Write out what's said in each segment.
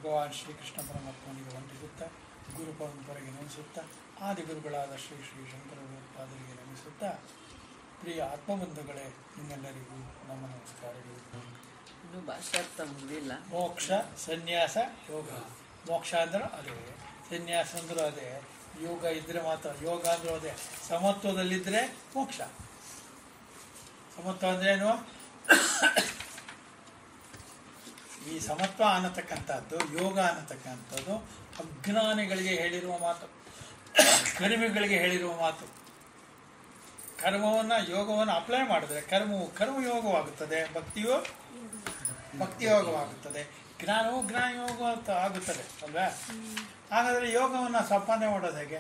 ಭಗವಾನ್ ಶ್ರೀಕೃಷ್ಣ ಪರಮಾತ್ಮನಿಗೆ ವಂದಿಸುತ್ತಾ ಗುರು ಪರಂಪರೆಗೆ ನಮಿಸುತ್ತಾ ಆದಿಗುರುಗಳಾದ ಶ್ರೀ ಶ್ರೀ ಶಂಕರ ಭಗವತ್ಪಾದರಿಗೆ ನಮಿಸುತ್ತಾ ಪ್ರಿಯ ಆತ್ಮಬಂಧುಗಳೇ, ನಿಮ್ಮೆಲ್ಲರಿಗೂ ನಮ್ಮ ನಮಸ್ಕಾರಗಳು. ಇನ್ನು ಭಾಷಾರ್ಥ ಮುಗಿದಿಲ್ಲ. ಮೋಕ್ಷ ಸನ್ಯಾಸ ಯೋಗ. ಮೋಕ್ಷ ಅಂದ್ರೆ ಅದೇ, ಸನ್ಯಾಸ ಅಂದ್ರೂ ಅದೇ, ಯೋಗ ಇದ್ರೆ ಮಾತ್ರ. ಯೋಗ ಅಂದ್ರೂ ಅದೇ, ಸಮತ್ವದಲ್ಲಿದ್ದರೆ ಮೋಕ್ಷ. ಸಮತ್ವ ಅಂದ್ರೇನು? ಈ ಸಮತ್ವ ಅನ್ನತಕ್ಕಂಥದ್ದು, ಯೋಗ ಅನ್ನತಕ್ಕಂಥದ್ದು ಅಜ್ಞಾನಿಗಳಿಗೆ ಹೇಳಿರುವ ಮಾತು, ಕರ್ಮಿಗಳಿಗೆ ಹೇಳಿರುವ ಮಾತು. ಕರ್ಮವನ್ನು ಯೋಗವನ್ನು ಅಪ್ಲೈ ಮಾಡಿದ್ರೆ ಕರ್ಮಯೋಗವಾಗುತ್ತದೆ, ಭಕ್ತಿಯೋಗವಾಗುತ್ತದೆ, ಜ್ಞಾನವು ಜ್ಞಾನಯೋಗ ಆಗುತ್ತದೆ ಅಲ್ವಾ? ಹಾಗಾದರೆ ಯೋಗವನ್ನು ಸಂಪಾದನೆ ಮಾಡೋದು ಹೇಗೆ?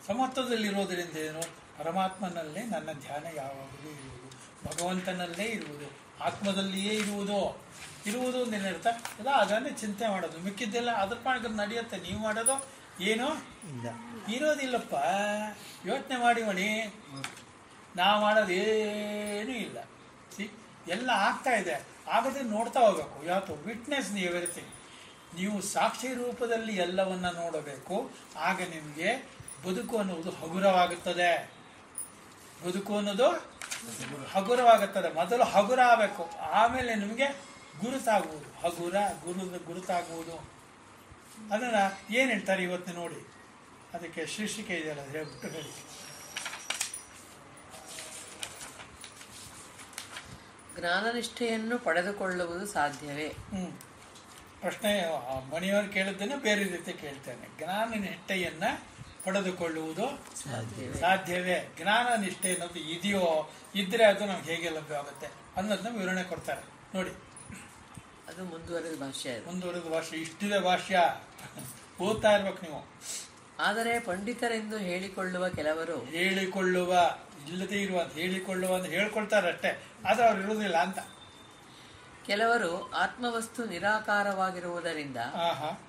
ಸಮತ್ವದಲ್ಲಿರೋದ್ರಿಂದ ಏನು? ಪರಮಾತ್ಮನಲ್ಲೇ ನನ್ನ ಧ್ಯಾನ ಯಾವಾಗಲೂ ಇರುವುದು, ಭಗವಂತನಲ್ಲೇ ಇರುವುದು, ಆತ್ಮದಲ್ಲಿಯೇ ಇರುವುದು ಅಂದೇನಿರ್ತ ಇಲ್ಲ. ಅದನ್ನೇ ಚಿಂತೆ ಮಾಡೋದು, ಮಿಕ್ಕಿದ್ದೆಲ್ಲ ಅದ್ರ ಪಾಡಿಗೆ ನಡೆಯುತ್ತೆ. ನೀವು ಮಾಡೋದು ಏನೋ ಇರೋದಿಲ್ಲಪ್ಪ. ಯೋಚನೆ ಮಾಡಿ ನಾವು ಮಾಡೋದೇನೂ ಇಲ್ಲ. ಎಲ್ಲ ಆಗ್ತಾ ಇದೆ, ಆಗದೆ ನೋಡ್ತಾ ಹೋಗ್ಬೇಕು. ಯಾವತ್ತು ವಿಟ್ನೆಸ್ ಎವ್ರಿಥಿಂಗ್. ನೀವು ಸಾಕ್ಷಿ ರೂಪದಲ್ಲಿ ಎಲ್ಲವನ್ನ ನೋಡಬೇಕು. ಆಗ ನಿಮಗೆ ಬದುಕು ಅನ್ನುವುದು ಹಗುರವಾಗುತ್ತದೆ. ಮೊದಲು ಹಗುರ ಆಗಬೇಕು, ಆಮೇಲೆ ನಿಮಗೆ ಗುರುತಾಗುವುದು. ಗುರುತಾಗುವುದು. ಅದನ್ನ ಏನ್ ಹೇಳ್ತಾರೆ ಇವತ್ತು ನೋಡಿ. ಅದಕ್ಕೆ ಶೀರ್ಷಿಕೆ ಇದೆಯಲ್ಲ, ಹೇಳ್ಬಿಟ್ಟು ಹೇಳಿ. ಜ್ಞಾನನಿಷ್ಠೆಯನ್ನು ಪಡೆದುಕೊಳ್ಳುವುದು ಸಾಧ್ಯವೇ? ಪ್ರಶ್ನೆ ಮಣಿಯವರು ಕೇಳಿದ್ದೇನೆ, ಬೇರೆ ರೀತಿ ಕೇಳ್ತೇನೆ. ಜ್ಞಾನನಿಷ್ಠೆಯನ್ನ ಪಡೆದುಕೊಳ್ಳುವುದು ಸಾಧ್ಯವೇ? ಜ್ಞಾನ ನಿಷ್ಠೆ ಅನ್ನೋದು ಇದೆಯೋ? ಇದ್ರೆ ಅದು ನಮ್ಗೆ ಹೇಗೆ ಲಭ್ಯವಾಗುತ್ತೆ ಅನ್ನೋದನ್ನ ವಿವರಣೆ ಕೊಡ್ತಾರೆ ನೋಡಿ. ಅದು ಮುಂದುವರೆದ ಭಾಷೆ. ಇಷ್ಟಿದೆ ಭಾಷ್ಯ, ಓದ್ತಾ ಇರ್ಬೇಕು ನೀವು. ಆದರೆ ಪಂಡಿತರೆಂದು ಹೇಳಿಕೊಳ್ಳುವ ಕೆಲವರು ಇಲ್ಲದೆ ಹೇಳಿಕೊಳ್ಳುವ ಅಂತ ಹೇಳ್ಕೊಳ್ತಾರೆ ಅಷ್ಟೇ, ಆದ್ರೆ ಅವ್ರು ಇರುವುದಿಲ್ಲ ಅಂತ. ಕೆಲವರು ಆತ್ಮವಸ್ತು ನಿರಾಕಾರವಾಗಿರುವುದರಿಂದ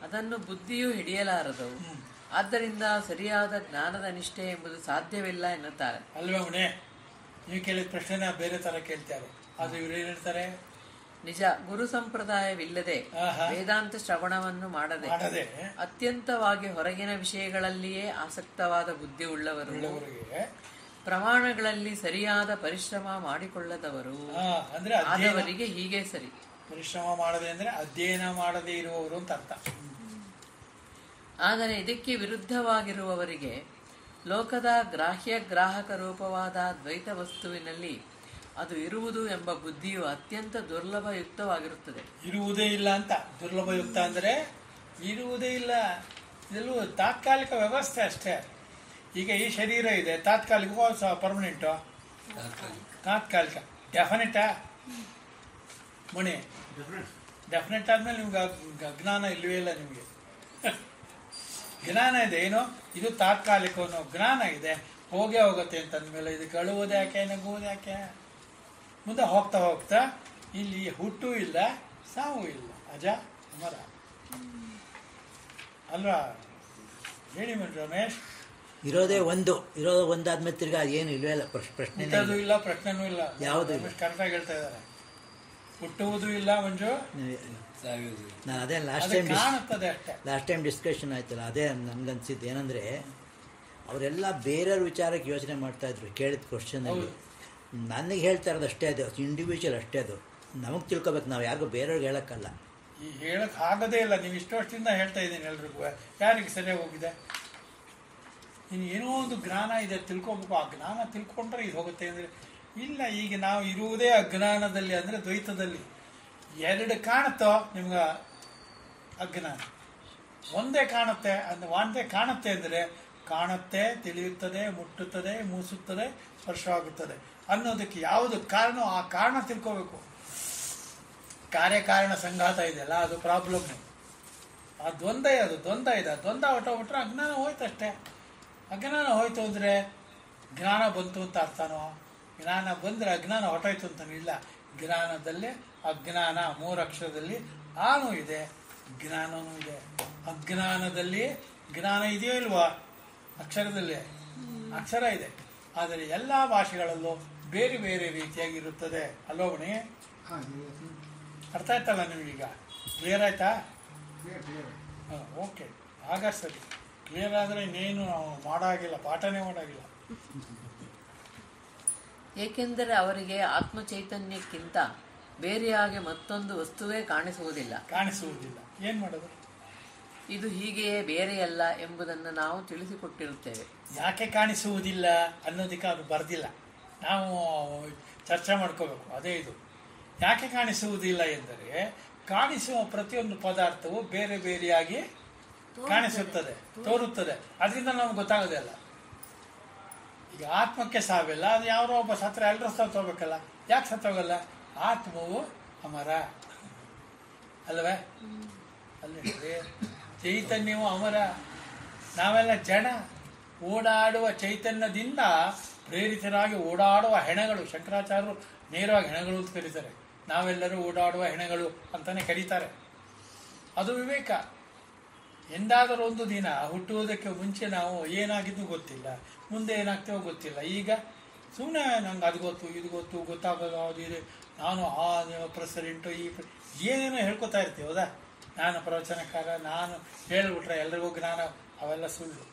ಅದನ್ನು ಬುದ್ಧಿಯೂ ಹಿಡಿಯಲಾರದವು, ಆದ್ದರಿಂದ ಸರಿಯಾದ ಜ್ಞಾನದ ನಿಷ್ಠೆ ಎಂಬುದು ಸಾಧ್ಯವಿಲ್ಲ ಎನ್ನುತ್ತಾರೆ. ಅಲ್ವೇ ಮನೆ, ನೀವು ಕೇಳಿದ ಪ್ರಶ್ನೆನ ಬೇರೆ ತರ ಕೇಳ್ತಾರೆ. ಆದ್ರೆ ಇವ್ರು ಏನ್ ಹೇಳ್ತಾರೆ? ನಿಜ, ಗುರು ಸಂಪ್ರದಾಯವಿಲ್ಲದೆ ವೇದಾಂತ ಶ್ರವಣವನ್ನು ಮಾಡದೆ ಅತ್ಯಂತವಾಗಿ ಹೊರಗಿನ ವಿಷಯಗಳಲ್ಲಿಯೇ ಆಸಕ್ತವಾದ ಬುದ್ಧಿ ಉಳ್ಳವರು, ಪ್ರಮಾಣಗಳಲ್ಲಿ ಸರಿಯಾದ ಪರಿಶ್ರಮ ಮಾಡಿಕೊಳ್ಳದವರು, ಆದವರಿಗೆ ಹೀಗೆ ಸರಿ. ಪರಿಶ್ರಮ ಮಾಡದೆ ಅಂದ್ರೆ ಅಧ್ಯಯನ ಮಾಡದೇ ಇರುವವರು ಅಂತ ಅರ್ಥ. ಆದರೆ ಇದಕ್ಕೆ ವಿರುದ್ಧವಾಗಿರುವವರಿಗೆ ಲೋಕದ ಗ್ರಾಹಕ ರೂಪವಾದ ದ್ವೈತ ವಸ್ತುವಿನಲ್ಲಿ ಅದು ಇರುವುದು ಎಂಬ ಬುದ್ಧಿಯು ಅತ್ಯಂತ ದುರ್ಲಭಯುಕ್ತವಾಗಿರುತ್ತದೆ. ಇರುವುದೇ ಇಲ್ಲ ಅಂತ. ದುರ್ಲಭಯುಕ್ತ ಅಂದ್ರೆ ಇರುವುದೇ ಇಲ್ಲ. ಇದೆಲ್ಲೂ ತಾತ್ಕಾಲಿಕ ವ್ಯವಸ್ಥೆ ಅಷ್ಟೇ. ಈಗ ಈ ಶರೀರ ಇದೆ, ತಾತ್ಕಾಲಿಕ ಪರ್ಮನೆಂಟು? ತಾತ್ಕಾಲಿಕ. ಡೆಫಿನೆಟಾ ಮಣಿ? ಡೆಫಿನೆಟ್ ಆದ್ಮೇಲೆ ನಿಮ್ಗೆ ಜ್ಞಾನ ಇಲ್ಲವೇ ಇಲ್ಲ. ನಿಮಗೆ ಜ್ಞಾನ ಇದೆ, ಏನು ಇದು ತಾತ್ಕಾಲಿಕ ಅನ್ನೋ ಜ್ಞಾನ ಇದೆ, ಹೋಗೇ ಹೋಗುತ್ತೆ ಅಂತಂದ್ಮೇಲೆ ಇದಕ್ಕೆ ಅಳುವುದು ಯಾಕೆ, ನಗುವುದು ಯಾಕೆ? ಮುಂದೆ ಹೋಗ್ತಾ ಹೋಗ್ತಾ ಇಲ್ಲಿ ಹುಟ್ಟು ಇಲ್ಲ, ಸಾವು ಇಲ್ಲ, ಅಜ ಅಮರ ಅಲ್ವಾ? ಹೇಳಿ ರಮೇಶ್. ಇರೋದು ಒಂದಾದ್ಮೇಲೆ ತಿರ್ಗಾ ಏನು ಇಲ್ವೇ ಇಲ್ಲ. ಪ್ರಶ್ನೆ ಇಲ್ಲ, ಪ್ರಶ್ನೆನೂ ಇಲ್ಲ. ಯಾವುದು ಕರೆಕ್ಟಾಗಿ ಹೇಳ್ತಾ ಇದ್ದಾರೆ. ಹುಟ್ಟುವುದು ಇಲ್ಲ ಮಂಜು, ನಾನು ಅದೇ ಲಾಸ್ಟ್ ಟೈಮ್ ಡಿಸ್ಕಷನ್ ಆಯ್ತಲ್ಲ, ಅದೇ ನನ್ಗನ್ಸಿದ್ದು ಏನಂದ್ರೆ, ಅವರೆಲ್ಲ ಬೇರೆಯವ್ರ ವಿಚಾರಕ್ಕೆ ಯೋಚನೆ ಮಾಡ್ತಾ ಇದ್ರು ಕೇಳಿದ ಕ್ವಶನ್ ಅಲ್ಲಿ. ನನಗೆ ಹೇಳ್ತಾ ಇರೋದು ಅಷ್ಟೇ, ಅದು ಇಂಡಿವಿಜುವಲ್ ಅಷ್ಟೇ. ಅದು ನಮಗೆ ತಿಳ್ಕೊಬೇಕು, ನಾವು ಯಾರಿಗೂ ಬೇರೆಯವ್ರಿಗೆ ಹೇಳಕ್ಕಲ್ಲ. ಈ ಹೇಳಕ್ ಆಗದೇ ಇಲ್ಲ. ನೀವು ಇಷ್ಟು ವರ್ಷದಿಂದ ಹೇಳ್ತಾ ಇದ್ದೀನಿ ಎಲ್ರಿಗೂ, ಯಾರಿಗೆ ಸರಿಯಾಗಿ ಹೋಗಿದೆ? ಇನ್ನು ಏನೋ ಒಂದು ಜ್ಞಾನ ಇದೆ, ತಿಳ್ಕೊಬೇಕು. ಆ ಜ್ಞಾನ ತಿಳ್ಕೊಂಡ್ರೆ ಇದು ಹೋಗುತ್ತೆ ಅಂದ್ರೆ ಇಲ್ಲ. ಈಗ ನಾವು ಇರುವುದೇ ಅಜ್ಞಾನದಲ್ಲಿ, ಅಂದ್ರೆ ದ್ವೈತದಲ್ಲಿ. ಎರಡು ಕಾಣುತ್ತೋ ನಿಮ್ಗ ಅಜ್ಞಾನ, ಒಂದೇ ಕಾಣುತ್ತೆ ಅಂದ್ರೆ ಕಾಣುತ್ತೆ, ತಿಳಿಯುತ್ತದೆ, ಮುಟ್ಟುತ್ತದೆ, ಮೂಸುತ್ತದೆ, ಸ್ಪರ್ಶವಾಗುತ್ತದೆ ಅನ್ನೋದಕ್ಕೆ ಯಾವುದು ಕಾರಣ, ಆ ಕಾರಣ ತಿಳ್ಕೋಬೇಕು. ಕಾರ್ಯಕಾರಣ ಸಂಘಾತ ಇದೆಯಲ್ಲ, ಅದು ಪ್ರಾಬ್ಲಮ್. ಆ ದ್ವಂದ್ವ ಇದೆ. ದ್ವಂದ್ವ ಹೊಟ್ಟೋಗ್ಬಿಟ್ರೆ ಅಜ್ಞಾನ ಹೋಯ್ತಷ್ಟೇ. ಅಜ್ಞಾನ ಹೋಯ್ತು ಅಂದ್ರೆ ಜ್ಞಾನ ಬಂತು ಅಂತ ಅರ್ಥನೋ? ಜ್ಞಾನ ಬಂದ್ರೆ ಅಜ್ಞಾನ ಹೊಟ್ಟೋಯ್ತು ಅಂತಾನು ಇಲ್ಲ. ಜ್ಞಾನದಲ್ಲಿ ಅಜ್ಞಾನ 3 ಅಕ್ಷರದಲ್ಲಿ ಆನು ಇದೆ, ಜ್ಞಾನನೂ ಇದೆ. ಅಜ್ಞಾನದಲ್ಲಿ ಜ್ಞಾನ ಇದೆಯೋ ಇಲ್ವಾ? ಅಕ್ಷರದಲ್ಲಿ ಅಕ್ಷರ ಇದೆ. ಆದರೆ ಎಲ್ಲ ಭಾಷೆಗಳಲ್ಲೂ ಬೇರೆ ಬೇರೆ ರೀತಿಯಾಗಿರುತ್ತದೆ ಅಲ್ವಣಿ? ಅರ್ಥ ಆಯ್ತಲ್ಲ ನಿಮಗೀಗ? ಕ್ಲಿಯರ್ ಆಯ್ತಾ? ಹಾಂ, ಓಕೆ. ಆಗ ಸರಿ. ಕ್ಲಿಯರ್ ಆದರೆ ಇನ್ನೇನು ನಾವು ಮಾಡಾಗಿಲ್ಲ, ಪಾಠನೇ ಮಾಡಾಗಿಲ್ಲ. ಏಕೆಂದರೆ ಅವರಿಗೆ ಆತ್ಮ ಚೈತನ್ಯಕ್ಕಿಂತ ಬೇರೆಯಾಗಿ ಮತ್ತೊಂದು ವಸ್ತುವೇ ಕಾಣಿಸುವುದಿಲ್ಲ. ಏನು ಮಾಡೋದು? ಇದು ಹೀಗೆಯೇ ಬೇರೆಯಲ್ಲ ಎಂಬುದನ್ನು ನಾವು ತಿಳಿಸಿಕೊಟ್ಟಿರುತ್ತೇವೆ. ಯಾಕೆ ಕಾಣಿಸುವುದಿಲ್ಲ ಅನ್ನೋದಕ್ಕೆ ಅದು ಬರೆದಿಲ್ಲ, ನಾವು ಚರ್ಚೆ ಮಾಡ್ಕೋಬೇಕು. ಅದೇ ಇದು. ಯಾಕೆ ಕಾಣಿಸುವುದಿಲ್ಲ ಎಂದರೆ ಕಾಣಿಸುವ ಪ್ರತಿಯೊಂದು ಪದಾರ್ಥವು ಬೇರೆ ಬೇರೆಯಾಗಿ ಕಾಣಿಸುತ್ತದೆ, ತೋರುತ್ತದೆ. ಅದರಿಂದ ನಮ್ಗೆ ಗೊತ್ತಾಗೋದೇ ಅಲ್ಲ. ಈಗ ಆತ್ಮಕ್ಕೆ ಸಾವಿಲ್ಲ, ಅದು ಯಾರೋ ಒಬ್ಬ ಸತ್ರ ಎಲ್ಲರೂ ಸತ್ತೋಗ್ಬೇಕಲ್ಲ. ಯಾಕೆ ಸತ್ತೋಗಲ್ಲ? ಆತ್ಮವು ಅಮರ ಅಲ್ವೇ? ಅಲ್ಲೇ ಚೈತನ್ಯವು ಅಮರ. ನಾವೆಲ್ಲ ಜಡ, ಓಡಾಡುವ ಚೈತನ್ಯದಿಂದ ಪ್ರೇರಿತರಾಗಿ ಓಡಾಡುವ ಹೆಣಗಳು. ಶಂಕರಾಚಾರ್ಯರು ನೇರವಾಗಿ ಹೆಣಗಳು ಅಂತ ಕರೀತಾರೆ. ನಾವೆಲ್ಲರೂ ಓಡಾಡುವ ಹೆಣಗಳು ಅಂತಾನೆ ಕರೀತಾರೆ. ಅದು ವಿವೇಕ. ಎಂದಾದರೂ ಒಂದು ದಿನ ಹುಟ್ಟುವುದಕ್ಕೆ ಮುಂಚೆ ನಾವು ಏನಾಗಿದ್ದು ಗೊತ್ತಿಲ್ಲ, ಮುಂದೆ ಏನಾಗ್ತೇವೋ ಗೊತ್ತಿಲ್ಲ. ಈಗ ಸುಮ್ಮನೆ ನಂಗೆ ಅದು ಗೊತ್ತು, ಇದು ಗೊತ್ತು, ಗೊತ್ತಾಗೋದು ಯಾವುದಿದೆ, ನಾನು ಆ ಪ್ರೆಸಿಡೆಂಟು, ಏನೇನೋ ಹೇಳ್ಕೊತಾ ಇರ್ತೀವಿ. ಹೌದಾ? ನಾನು ಪ್ರವಚನಕಾರ, ನಾನು ಹೇಳಿಬಿಟ್ರೆ ಎಲ್ರಿಗೂ ಜ್ಞಾನ. ಅವೆಲ್ಲ ಸುಳ್ಳು.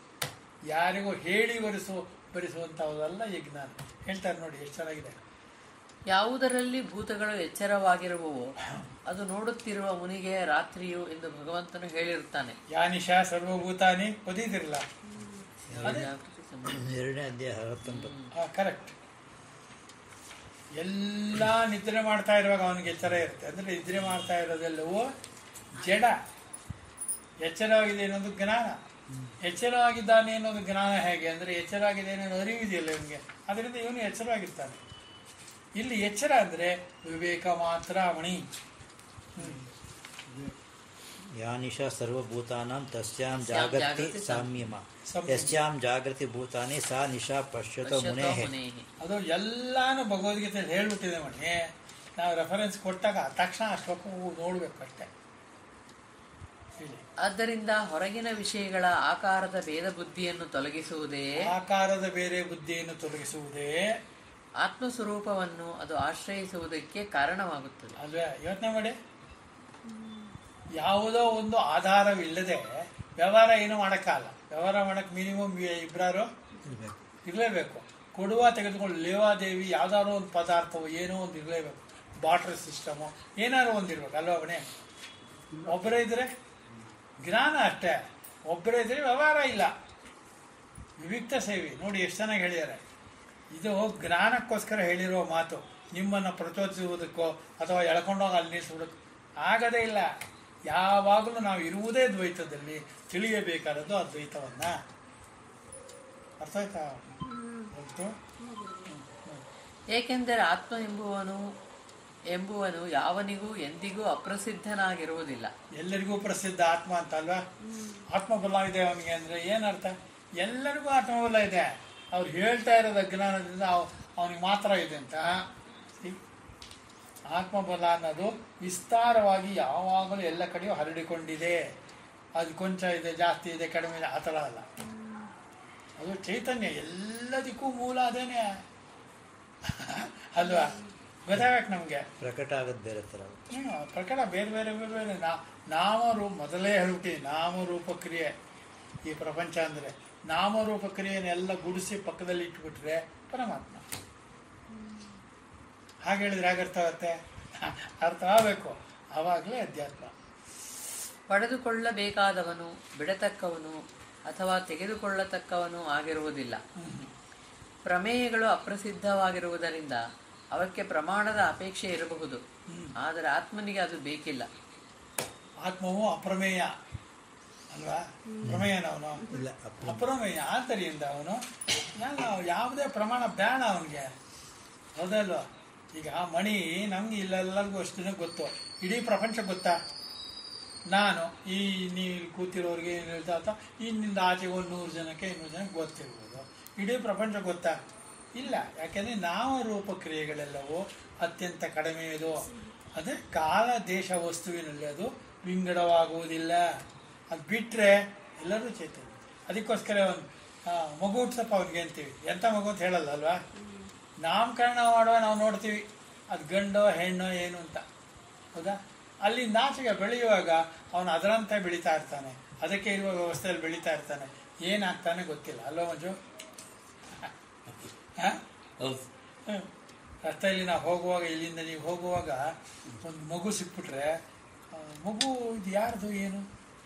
ಯಾರಿಗೂ ಹೇಳಿ ಬರಿಸುವಂಥವುದಲ್ಲ ಈ ಜ್ಞಾನ. ಹೇಳ್ತಾರೆ ನೋಡಿ, ಎಷ್ಟು ಚೆನ್ನಾಗಿದೆ. ಯಾವುದರಲ್ಲಿ ಭೂತಗಳು ಎಚ್ಚರವಾಗಿರುವವೋ ಅದು ನೋಡುತ್ತಿರುವ ಮುನಿಗೆ ರಾತ್ರಿಯು ಎಂದು ಭಗವಂತನು ಹೇಳಿರುತ್ತಾನೆ. ಯಾನಿಶಾ ಸರ್ವಭೂತಾನಿ ಓದಿದಿರಲ್ಲ? 2ನೇ ಅಧ್ಯಾಯ 19. ಕರೆಕ್ಟ್. ಎಲ್ಲ ನಿದ್ರೆ ಮಾಡ್ತಾ ಇರುವಾಗ ಅವನಿಗೆ ಎಚ್ಚರ ಇರುತ್ತೆ. ಅಂದರೆ ನಿದ್ರೆ ಮಾಡ್ತಾ ಇರೋದೆಲ್ಲವೂ ಜಡ. ಎಚ್ಚರವಾಗಿದೆ ಅನ್ನೋದು ಜ್ಞಾನ. ಎಚ್ಚರವಾಗಿದ್ದಾನೆ ಅನ್ನೋದು ಜ್ಞಾನ ಹೇಗೆ ಅಂದರೆ ಎಚ್ಚರವಾಗಿದೆ ಅನ್ನೋದು ಅರಿವಿದೆಯಲ್ಲ ಇವನಿಗೆ, ಅದರಿಂದ ಇವನು ಎಚ್ಚರವಾಗಿರ್ತಾನೆ. ಇಲ್ಲಿ ಎಚ್ಚರ ಅಂದರೆ ವಿವೇಕ ಮಾತ್ರ ಮಣಿ. ಯಾನಿಶಾ ಸರ್ವಭೂತಾನಾಂ ತಸ್ಯಾಂ ಜಾಗೃತಿ ಸಾಮ್ಯಮ ಯಸ್ಯಾಂ ಜಾಗೃತಿ ಭೂತಾನಿ ಸಾ ನಿಶಾ ಪಶ್ಯತೋ ಮುನೇಹಿ. ಅದು ಎಲ್ಲಾನು ಭಗವದ್ಗೀತೆಯಲ್ಲಿ ಹೇಳ್ಬಿಟ್ಟಿದೆ ಮಣಿ. ನಾವು ರೆಫರೆನ್ಸ್ ಕೊಟ್ಟಾಗ ತಕ್ಷಣ ಅಷ್ಟೊತ್ತು ನೋಡ್ಬೇಕು ಅಷ್ಟೇ. ಆದ್ದರಿಂದ ಹೊರಗಿನ ವಿಷಯಗಳ ಆಕಾರದ ಭೇದ ಬುದ್ಧಿಯನ್ನು ತೊಲಗಿಸುವುದೇ ಆತ್ಮಸ್ವರೂಪವನ್ನು ಅದು ಆಶ್ರಯಿಸುವುದಕ್ಕೆ ಕಾರಣವಾಗುತ್ತದೆ. ಅಲ್ವೇ? ಯೋಚನೆ ಮಾಡಿ. ಯಾವುದೋ ಒಂದು ಆಧಾರವಿಲ್ಲದೆ ವ್ಯವಹಾರ ಏನು ಮಾಡೋಕ್ಕಾಗಲ್ಲ. ವ್ಯವಹಾರ ಮಾಡೋಕ್ಕೆ ಮಿನಿಮಮ್ ಇಬ್ಬರು ಇರಲೇಬೇಕು. ಕೊಡುವ ತೆಗೆದುಕೊಂಡು ಲೇವಾದೇವಿ ಯಾವುದಾದ್ರು ಒಂದು ಪದಾರ್ಥವು ಏನೋ ಒಂದು ಇರಲೇಬೇಕು. ಬಾರ್ಟರ್ ಸಿಸ್ಟಮು ಏನಾದ್ರು ಒಂದು ಇರ್ಬೇಕು ಅಲ್ವಾ ಅವನೇ? ಒಬ್ಬರೇ ಇದ್ರೆ ಜ್ಞಾನ ಅಷ್ಟೇ, ಒಬ್ಬರೇ ಇದ್ರೆ ವ್ಯವಹಾರ ಇಲ್ಲ. ವಿವಿಕ್ತ ಸೇವೆ ನೋಡಿ ಎಷ್ಟು ಚೆನ್ನಾಗಿ ಹೇಳಿದ್ದಾರೆ. ಇದು ಜ್ಞಾನಕ್ಕೋಸ್ಕರ ಹೇಳಿರೋ ಮಾತು. ನಿಮ್ಮನ್ನು ಪ್ರಚೋದಿಸುವುದಕ್ಕೋ ಅಥವಾ ಎಳ್ಕೊಂಡೋಗಿ ಅಲ್ಲಿ ನಿಲ್ಲಿಸ್ಬಿಡೋದು ಆಗದೇ ಇಲ್ಲ. ಯಾವಾಗಲೂ ನಾವು ಇರುವುದೇ ದ್ವೈತದಲ್ಲಿ, ತಿಳಿಯಬೇಕಾದದ್ದು ಅದ್ವೈತವನ್ನ. ಅರ್ಥ ಆಯ್ತಾ? ಏಕೆಂದರೆ ಆತ್ಮ ಎಂಬುವನು ಯಾವನಿಗೂ ಎಂದಿಗೂ ಅಪ್ರಸಿದ್ಧನಾಗಿರುವುದಿಲ್ಲ. ಎಲ್ಲರಿಗೂ ಪ್ರಸಿದ್ಧ ಆತ್ಮ ಅಂತ ಅಲ್ವಾ? ಆತ್ಮಬಲ ಇದೆ ಅವನಿಗೆ ಅಂದ್ರೆ ಏನರ್ಥ? ಎಲ್ಲರಿಗೂ ಆತ್ಮಬಲ ಇದೆ. ಅವ್ರು ಹೇಳ್ತಾ ಇರೋದು ಅಜ್ಞಾನದಿಂದ ಅವನಿಗೆ ಮಾತ್ರ ಇದೆ ಅಂತ. ಆತ್ಮಬಲ ಅನ್ನೋದು ವಿಸ್ತಾರವಾಗಿ ಯಾವಾಗಲೂ ಎಲ್ಲ ಕಡೆಯೂ ಹರಡಿಕೊಂಡಿದೆ. ಅದು ಕೊಂಚ ಇದೆ, ಜಾಸ್ತಿ ಇದೆ, ಕಡಿಮೆ ಇದೆ, ಆ ಥರ ಅಲ್ಲ. ಅದು ಚೈತನ್ಯ, ಎಲ್ಲದಕ್ಕೂ ಮೂಲ ಅದೇನೆ ಅಲ್ವಾ? ಗೊತ್ತಾಗಬೇಕು ನಮಗೆ. ಪ್ರಕಟ ಆಗೋದು ಬೇರೆ ಥರ. ಪ್ರಕಟ ಬೇರೆ ಬೇರೆ ಬೇರೆ ಬೇರೆ. ಮೊದಲೇ ಹೇಳ್ಬಿಟ್ಟು ನಾಮರೂಪ ಕ್ರಿಯೆ ಈ ಪ್ರಪಂಚ ಅಂದರೆ. ನಾಮರೂಪ ಕ್ರಿಯೆನೆಲ್ಲ ಗುಡಿಸಿ ಪಕ್ಕದಲ್ಲಿ ಇಟ್ಬಿಟ್ರೆ ಪರಮಾತ್ಮ. ಹಾಗೆ ಹೇಳಿದ್ರೆ ಹೇಗೆ ಅರ್ಥ ಆಗುತ್ತೆ? ಅರ್ಥ ಆಗಬೇಕು, ಆವಾಗಲೇ ಅಧ್ಯಾತ್ಮ. ಪಡೆದುಕೊಳ್ಳಬೇಕಾದವನು ಬಿಡತಕ್ಕವನು ಅಥವಾ ತೆಗೆದುಕೊಳ್ಳತಕ್ಕವನು ಆಗಿರುವುದಿಲ್ಲ. ಪ್ರಮೇಯಗಳು ಅಪ್ರಸಿದ್ಧವಾಗಿರುವುದರಿಂದ ಅವಕ್ಕೆ ಪ್ರಮಾಣದ ಅಪೇಕ್ಷೆ ಇರಬಹುದು, ಆದರೆ ಆತ್ಮನಿಗೆ ಅದು ಬೇಕಿಲ್ಲ. ಆತ್ಮವು ಅಪ್ರಮೇಯ ಅಲ್ವಾ? ಪ್ರಮೇಯನವನು ಇಲ್ಲ, ಅಪ್ರಮೇಯ. ಆದ್ದರಿಂದ ಅವನು ಯಾವುದೇ ಪ್ರಮಾಣ ಬೇಡ ಅವನಿಗೆ. ಹೌದಲ್ವ? ಈಗ ಮಣಿ ನಮ್ಗೆ ಇಲ್ಲೆಲ್ಲರಿಗೂ ಅಷ್ಟು ಗೊತ್ತು, ಇಡೀ ಪ್ರಪಂಚ ಗೊತ್ತಾ? ನಾನು ನೀವು ಕೂತಿರೋರಿಗೆ ಏನು ಹೇಳ್ತಾ ಅಥವಾ ಇನ್ನಿಂದ ಆಚೆಗೆ 100 ಜನಕ್ಕೆ 200 ಜನಕ್ಕೆ ಗೊತ್ತಿರ್ಬೋದು. ಇಡೀ ಪ್ರಪಂಚ ಗೊತ್ತಾ? ಇಲ್ಲ. ಯಾಕೆಂದರೆ ನಾಮರೂಪ ಕ್ರಿಯೆಗಳೆಲ್ಲವೂ ಅತ್ಯಂತ ಕಡಿಮೆ ಇದು. ಅದೇ ಕಾಲ ದೇಶ ವಸ್ತುವಿನಲ್ಲಿ ಅದು ವಿಂಗಡವಾಗುವುದಿಲ್ಲ. ಅದು ಬಿಟ್ಟರೆ ಎಲ್ಲರೂ ಚೈತನ್ಯ. ಅದಕ್ಕೋಸ್ಕರ ಒಂದು ಮಗು ಹುಟ್ಸಪ್ಪ ಅವ್ನಿಗೆ ಅಂತೀವಿ. ಎಂಥ ಮಗು ಅಂತ ಹೇಳಲ್ಲ ಅಲ್ವಾ? ನಾಮಕರಣ ಮಾಡುವ ನಾವು ನೋಡ್ತೀವಿ, ಅದು ಗಂಡೋ ಹೆಣ್ಣೋ ಏನು ಅಂತ. ಹೌದಾ? ಅಲ್ಲಿಂದ ಆಚೆಗೆ ಬೆಳೆಯುವಾಗ ಅವನು ಅದರಂತೆ ಬೆಳೀತಾ ಇರ್ತಾನೆ, ಅದಕ್ಕೆ ಇರುವ ವ್ಯವಸ್ಥೆಯಲ್ಲಿ ಬೆಳೀತಾ ಇರ್ತಾನೆ. ಏನಾಗ್ತಾನೆ ಗೊತ್ತಿಲ್ಲ ಅಲ್ವಾ ಮಂಜು? ರಸ್ತೆಯಲ್ಲಿ ನಾವು ಹೋಗುವಾಗ, ಇಲ್ಲಿಂದ ನೀವು ಹೋಗುವಾಗ ಒಂದು ಮಗು ಸಿಕ್ಬಿಟ್ರೆ, ಮಗು ಇದು ಯಾರ್ದು ಏನು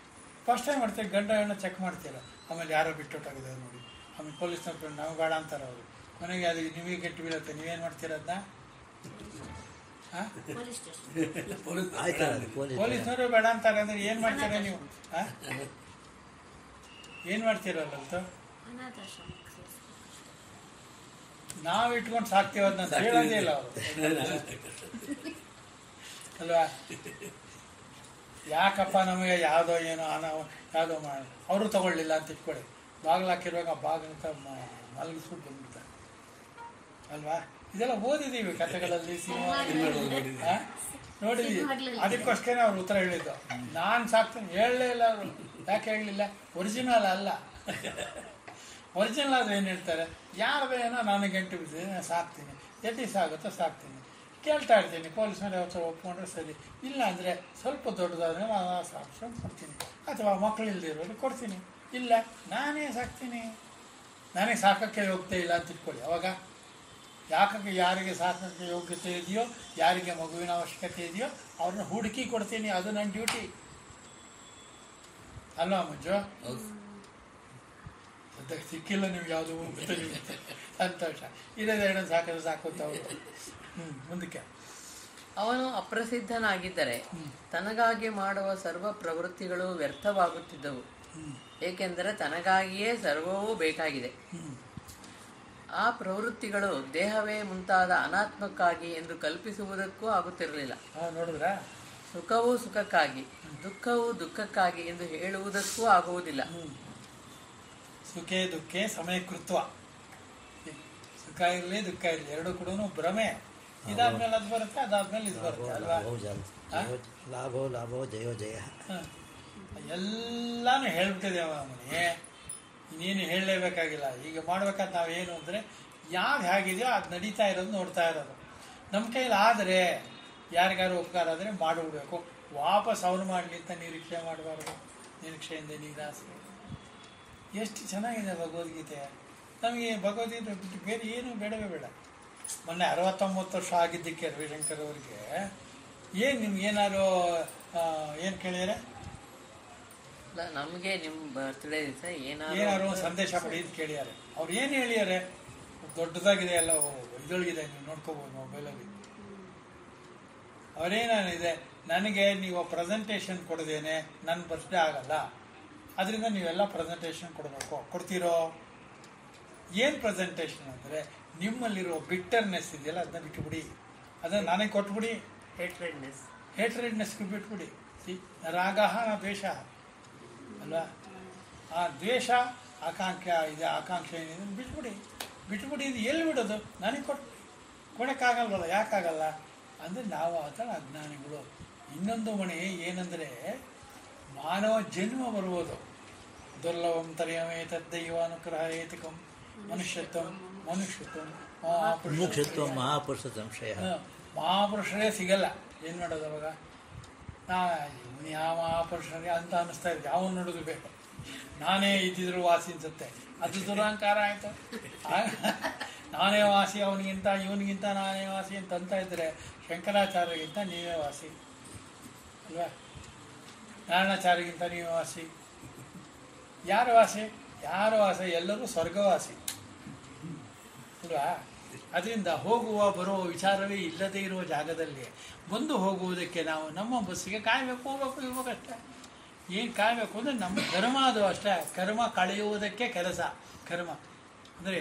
ಫಸ್ಟ್ ಟೈಮ್ ಮಾಡ್ತೀವಿ, ಗಂಡ ಹೆಣ್ಣು ಚೆಕ್ ಮಾಡ್ತೀರ, ಆಮೇಲೆ ಯಾರೋ ಬಿಟ್ಟೊಟ್ಟಾಗಿದೆ ನೋಡಿ, ಆಮೇಲೆ ಪೊಲೀಸ್ನವ್ರು ನಮಗೆ ಬೇಡ ಅಂತಾರೆ ಅವರು, ಕೊನೆಗೆ ಅದು ನಿಮಗೆ ಕೆಟ್ಟು ಬೀಳುತ್ತೆ. ನೀವೇನು ಮಾಡ್ತೀರ ಅದನ್ನ? ಪೊಲೀಸ್ನವರು ಬೇಡ ಅಂತಾರೆ ಅಂದ್ರೆ ಏನು ಮಾಡ್ತೀರ ನೀವು? ಏನು ಮಾಡ್ತೀರಲ್ಲಂತ ನಾವು ಇಟ್ಕೊಂಡು ಸಾಕ್ತೀವ ಅದನ್ನ ಹೇಳೋದೇ ಇಲ್ಲ ಅವರು ಅಲ್ವಾ? ಯಾಕಪ್ಪ ನಮಗೆ ಯಾವುದೋ ಏನೋ ಯಾವುದೋ ಮಾಡಿ ಅವರು ತಗೊಳ್ಳಿಲ್ಲ ಅಂತ ಇಟ್ಕೊಳ್ಳಿ, ಬಾಗಿಲು ಹಾಕಿರುವಾಗ ಬಾಗಿಲಂತ ಮಲಗಿಸ್ಬಿಟ್ಟು ಬಂದ್ಬಿಡ್ತಾರೆ ಅಲ್ವಾ? ಇದೆಲ್ಲ ಓದಿದ್ದೀವಿ ಕಥೆಗಳಲ್ಲಿ, ಸಿನಿಮಾ ನೋಡಿದೀವಿ. ಅದಕ್ಕೋಸ್ಕರ ಅವ್ರು ಉತ್ತರ ಹೇಳಿದ್ದು. ನಾನು ಸಾಕ್ತೀನಿ ಹೇಳಲೇ ಇಲ್ಲ ಅವರು. ಯಾಕೆ ಹೇಳಲಿಲ್ಲ? ಒರಿಜಿನಲ್ ಅಲ್ಲ. ಒರಿಜಿನಲ್ ಆದ್ರೆ ಏನು ಹೇಳ್ತಾರೆ, ಯಾರದೇ ಏನೋ ನನಗೆ ಗಂಟು ಬಿದ್ದಿದೆ ನಾನು ಸಾಕ್ತೀನಿ, ಎಲ್ಲಿ ಸಾಗುತ್ತೋ ಸಾಕ್ತೀನಿ, ಕೇಳ್ತಾ ಇರ್ತೀನಿ. ಪೊಲೀಸ್ನವ್ರು ಯಾವತ್ತೂ ಒಪ್ಕೊಂಡ್ರೆ ಸರಿ, ಇಲ್ಲ ಅಂದರೆ ಸ್ವಲ್ಪ ದೊಡ್ಡದಾದ್ರೆ ಸಾಕ್ಸ್ಕೊಂಡು ಕೊಡ್ತೀನಿ, ಅಥವಾ ಮಕ್ಕಳು ಇಲ್ದಿರೋರು ಕೊಡ್ತೀನಿ. ಇಲ್ಲ ನಾನೇ ಸಾಕ್ತೀನಿ, ನಾನೇ ಸಾಕೋಕ್ಕೆ ಹೋಗ್ತಾ ಇಲ್ಲ ಅಂತ ಇಟ್ಕೊಳ್ಳಿ. ಅವಾಗ ಯಾಕೆ ಯಾರಿಗೆ ಸಾಕೋಕ್ಕೆ ಯೋಗ್ಯತೆ ಇದೆಯೋ, ಯಾರಿಗೆ ಮಗುವಿನ ಅವಶ್ಯಕತೆ ಇದೆಯೋ ಅವ್ರನ್ನ ಹುಡುಕಿ ಕೊಡ್ತೀನಿ, ಅದು ನನ್ನ ಡ್ಯೂಟಿ ಅಲ್ವಾ ಮಂಜು? ಅದಕ್ಕೆ ಸಿಕ್ಕಿಲ್ಲ ನೀವು ಯಾವುದು ಸಂತೋಷ, ಇರೋದೇ ಏನೋ ಸಾಕಿದ್ರೆ ಸಾಕುತ್ತ ಅವರು. ಮುಂದಕ್ಕೆ ಅವನು ಅಪ್ರಸಿದ್ಧನಾಗಿದ್ದರೆ ತನಗಾಗಿ ಮಾಡುವ ಸರ್ವ ಪ್ರವೃತ್ತಿಗಳು ವ್ಯರ್ಥವಾಗುತ್ತಿದ್ದವು, ಏಕೆಂದರೆ ತನಗಾಗಿಯೇ ಸರ್ವವೂ ಬೇಕಾಗಿದೆ. ಆ ಪ್ರವೃತ್ತಿಗಳು ದೇಹವೇ ಮುಂತಾದ ಅನಾತ್ಮಕ್ಕಾಗಿ ಎಂದು ಕಲ್ಪಿಸುವುದಕ್ಕೂ ಆಗುತ್ತಿರಲಿಲ್ಲ. ನೋಡಿದ್ರ, ಸುಖವು ಸುಖಕ್ಕಾಗಿ, ದುಃಖವು ದುಃಖಕ್ಕಾಗಿ ಎಂದು ಹೇಳುವುದಕ್ಕೂ ಆಗುವುದಿಲ್ಲ. ಸುಖೇ ದುಃಖೇ ಸಮಯಕೃತ್ವ, ಸುಖ ಇರಲಿ ದುಃಖ ಇರಲಿ ಎರಡು ಕೂಡ ಭ್ರಮೆ. ಇದಾದ್ಮೇಲೆ ಅದು ಬರುತ್ತೆ, ಅದಾದ್ಮೇಲೆ ಇದು ಬರುತ್ತೆ ಅಲ್ವಾ? ಲಾಭೋ ಲಾಭೋ ಜಯೋ ಜಯ ಎಲ್ಲಾನು ಹೇಳ್ಬಿಟ್ಟಿದೆ ಅವನಿಗೆ, ಇನ್ನೇನು ಹೇಳಲೇಬೇಕಾಗಿಲ್ಲ. ಈಗ ಮಾಡ್ಬೇಕಾದ ನಾವೇನು ಅಂದರೆ ಯಾರು ಹೇಗಿದೆಯೋ ಅದು ನಡೀತಾ ಇರೋದು ನೋಡ್ತಾ ಇರೋದು. ನಮ್ಮ ಕೈಲಿ ಆದರೆ ಯಾರಿಗಾರು ಉಪಕಾರ ಆದರೆ ಮಾಡಿಬಿಡ್ಬೇಕು, ವಾಪಸ್ ಅವನು ಮಾಡಲಿ ಅಂತ ನಿರೀಕ್ಷೆ ಮಾಡಬಾರ್ದು. ನಿರೀಕ್ಷೆಯಿಂದ ನಿರಾಸೆ. ಎಷ್ಟು ಚೆನ್ನಾಗಿದೆ ಭಗವದ್ಗೀತೆ. ನಮಗೆ ಭಗವದ್ಗೀತೆ ಬಿಟ್ಟು ಬೇರೆ ಏನು ಬೇಡವೇ ಬೇಡ. ಮೊನ್ನೆ 69 ವರ್ಷ ಆಗಿದ್ದಕ್ಕೆ ರವಿಶಂಕರ್ ಅವರಿಗೆ ಏನು ನಿಮ್ಗೇನಾದ್ರು ಏನು ಕೇಳಿದರೆ? ನಮಗೆ ನಿಮ್ಮ ಬರ್ತ್ಡೇ ದಿವಸ ಏನಾದ್ರು ಸಂದೇಶ ಪಡೆಯೋದು ಕೇಳಿದ್ದಾರೆ. ಅವ್ರು ಏನು ಹೇಳಿದ್ದಾರೆ? ದೊಡ್ಡದಾಗಿದೆ, ಎಲ್ಲ ಇದೊಳಗಿದೆ, ನೀವು ನೋಡ್ಕೋಬೋದು ಮೊಬೈಲಲ್ಲಿ. ಅವರೇನಿದೆ, ನನಗೆ ನೀವು ಪ್ರೆಸೆಂಟೇಷನ್ ಕೊಡದೇನೆ ನನ್ನ ಬರ್ತ್ಡೇ ಆಗಲ್ಲ, ಅದರಿಂದ ನೀವೆಲ್ಲ ಪ್ರೆಸೆಂಟೇಷನ್ ಕೊಡಬೇಕು. ಕೊಡ್ತೀರೋ? ಏನು ಪ್ರೆಸೆಂಟೇಷನ್ ಅಂದರೆ ನಿಮ್ಮಲ್ಲಿರೋ ಬಿಟ್ಟರ್ನೆಸ್ ಇದೆಯಲ್ಲ ಅದನ್ನ ಬಿಟ್ಟುಬಿಡಿ, ಅದನ್ನು ನಾನೇ ಕೊಟ್ಬಿಡಿ. ಹೇಟ್ರೆಡ್ನೆಸ್ಗೆ ಬಿಟ್ಬಿಡಿ. ರಾಗ ದ್ವೇಷ ಅಲ್ವಾ? ಆ ದ್ವೇಷ ಆಕಾಂಕ್ಷೆ ಏನಿದೆ ಬಿಟ್ಬಿಡಿ. ಇದು ಎಲ್ಲಿ ಬಿಡೋದು? ನನಗೆ ಕೊಡೋಕ್ಕಾಗಲ್ವಲ್ಲ. ಯಾಕಾಗಲ್ಲ ಅಂದರೆ ನಾವು ಆ ಥರ ಅಜ್ಞಾನಿಗಳು. ಇನ್ನೊಂದು ಮಣಿ ಏನಂದರೆ ಮಾನವ ಜನ್ಮ ಬರುವುದು ದುರ್ಲಭಂ ತರ್ಯಮೇ ತದ್ದೈವಾನುಗ್ರಹ ಏತಿಕಂ ಮನುಷ್ಯತ್ವ ಮಹಾಪುರುಷ ಸಂಶಯ. ಮಹಾಪುರುಷರೇ ಸಿಗಲ್ಲ. ಏನು ಮಾಡೋದು ಅವಾಗ? ಯಾವ ಮಹಾಪುರುಷರೇ ಅಂತ ಅನ್ನಿಸ್ತಾ ಇದೆ. ಯಾವ ನೋಡೋದು ಬೇಕು, ನಾನೇ ಇದ್ದಿದ್ರು ವಾಸಿ ಅನ್ಸುತ್ತೆ. ಅದು ದುರಹಂಕಾರ ಆಯಿತು. ನಾನೇ ವಾಸಿ, ಅವನಿಗಿಂತ ಇವನಿಗಿಂತ ನಾನೇ ವಾಸಿ ಅಂತ ಇದ್ರೆ ಶಂಕರಾಚಾರ್ಯಗಿಂತ ನೀವೇ ವಾಸಿ ಅಲ್ವಾ? ನಾರಾಯಣಾಚಾರ್ಯಗಿಂತ ನೀವೇ ವಾಸಿ. ಯಾರು ವಾಸಿ? ಎಲ್ಲರೂ ಸ್ವರ್ಗವಾಸಿ ಅಲ್ವಾ? ಅದರಿಂದ ಹೋಗುವ ಬರುವ ವಿಚಾರವೇ ಇಲ್ಲದೇ ಇರುವ ಜಾಗದಲ್ಲಿ ಬಂದು ಹೋಗುವುದಕ್ಕೆ ನಾವು ನಮ್ಮ ಬಸ್ಸಿಗೆ ಕಾಯಬೇಕು, ಹೋಗ್ಬೇಕು, ಇರ್ಬೇಕಷ್ಟೇ. ಏನು ಕಾಯಬೇಕು ಅಂದರೆ ನಮ್ಮ ಕರ್ಮ, ಅದು ಅಷ್ಟೇ. ಕರ್ಮ ಕಳೆಯುವುದಕ್ಕೆ ಕೆಲಸ. ಕರ್ಮ ಅಂದರೆ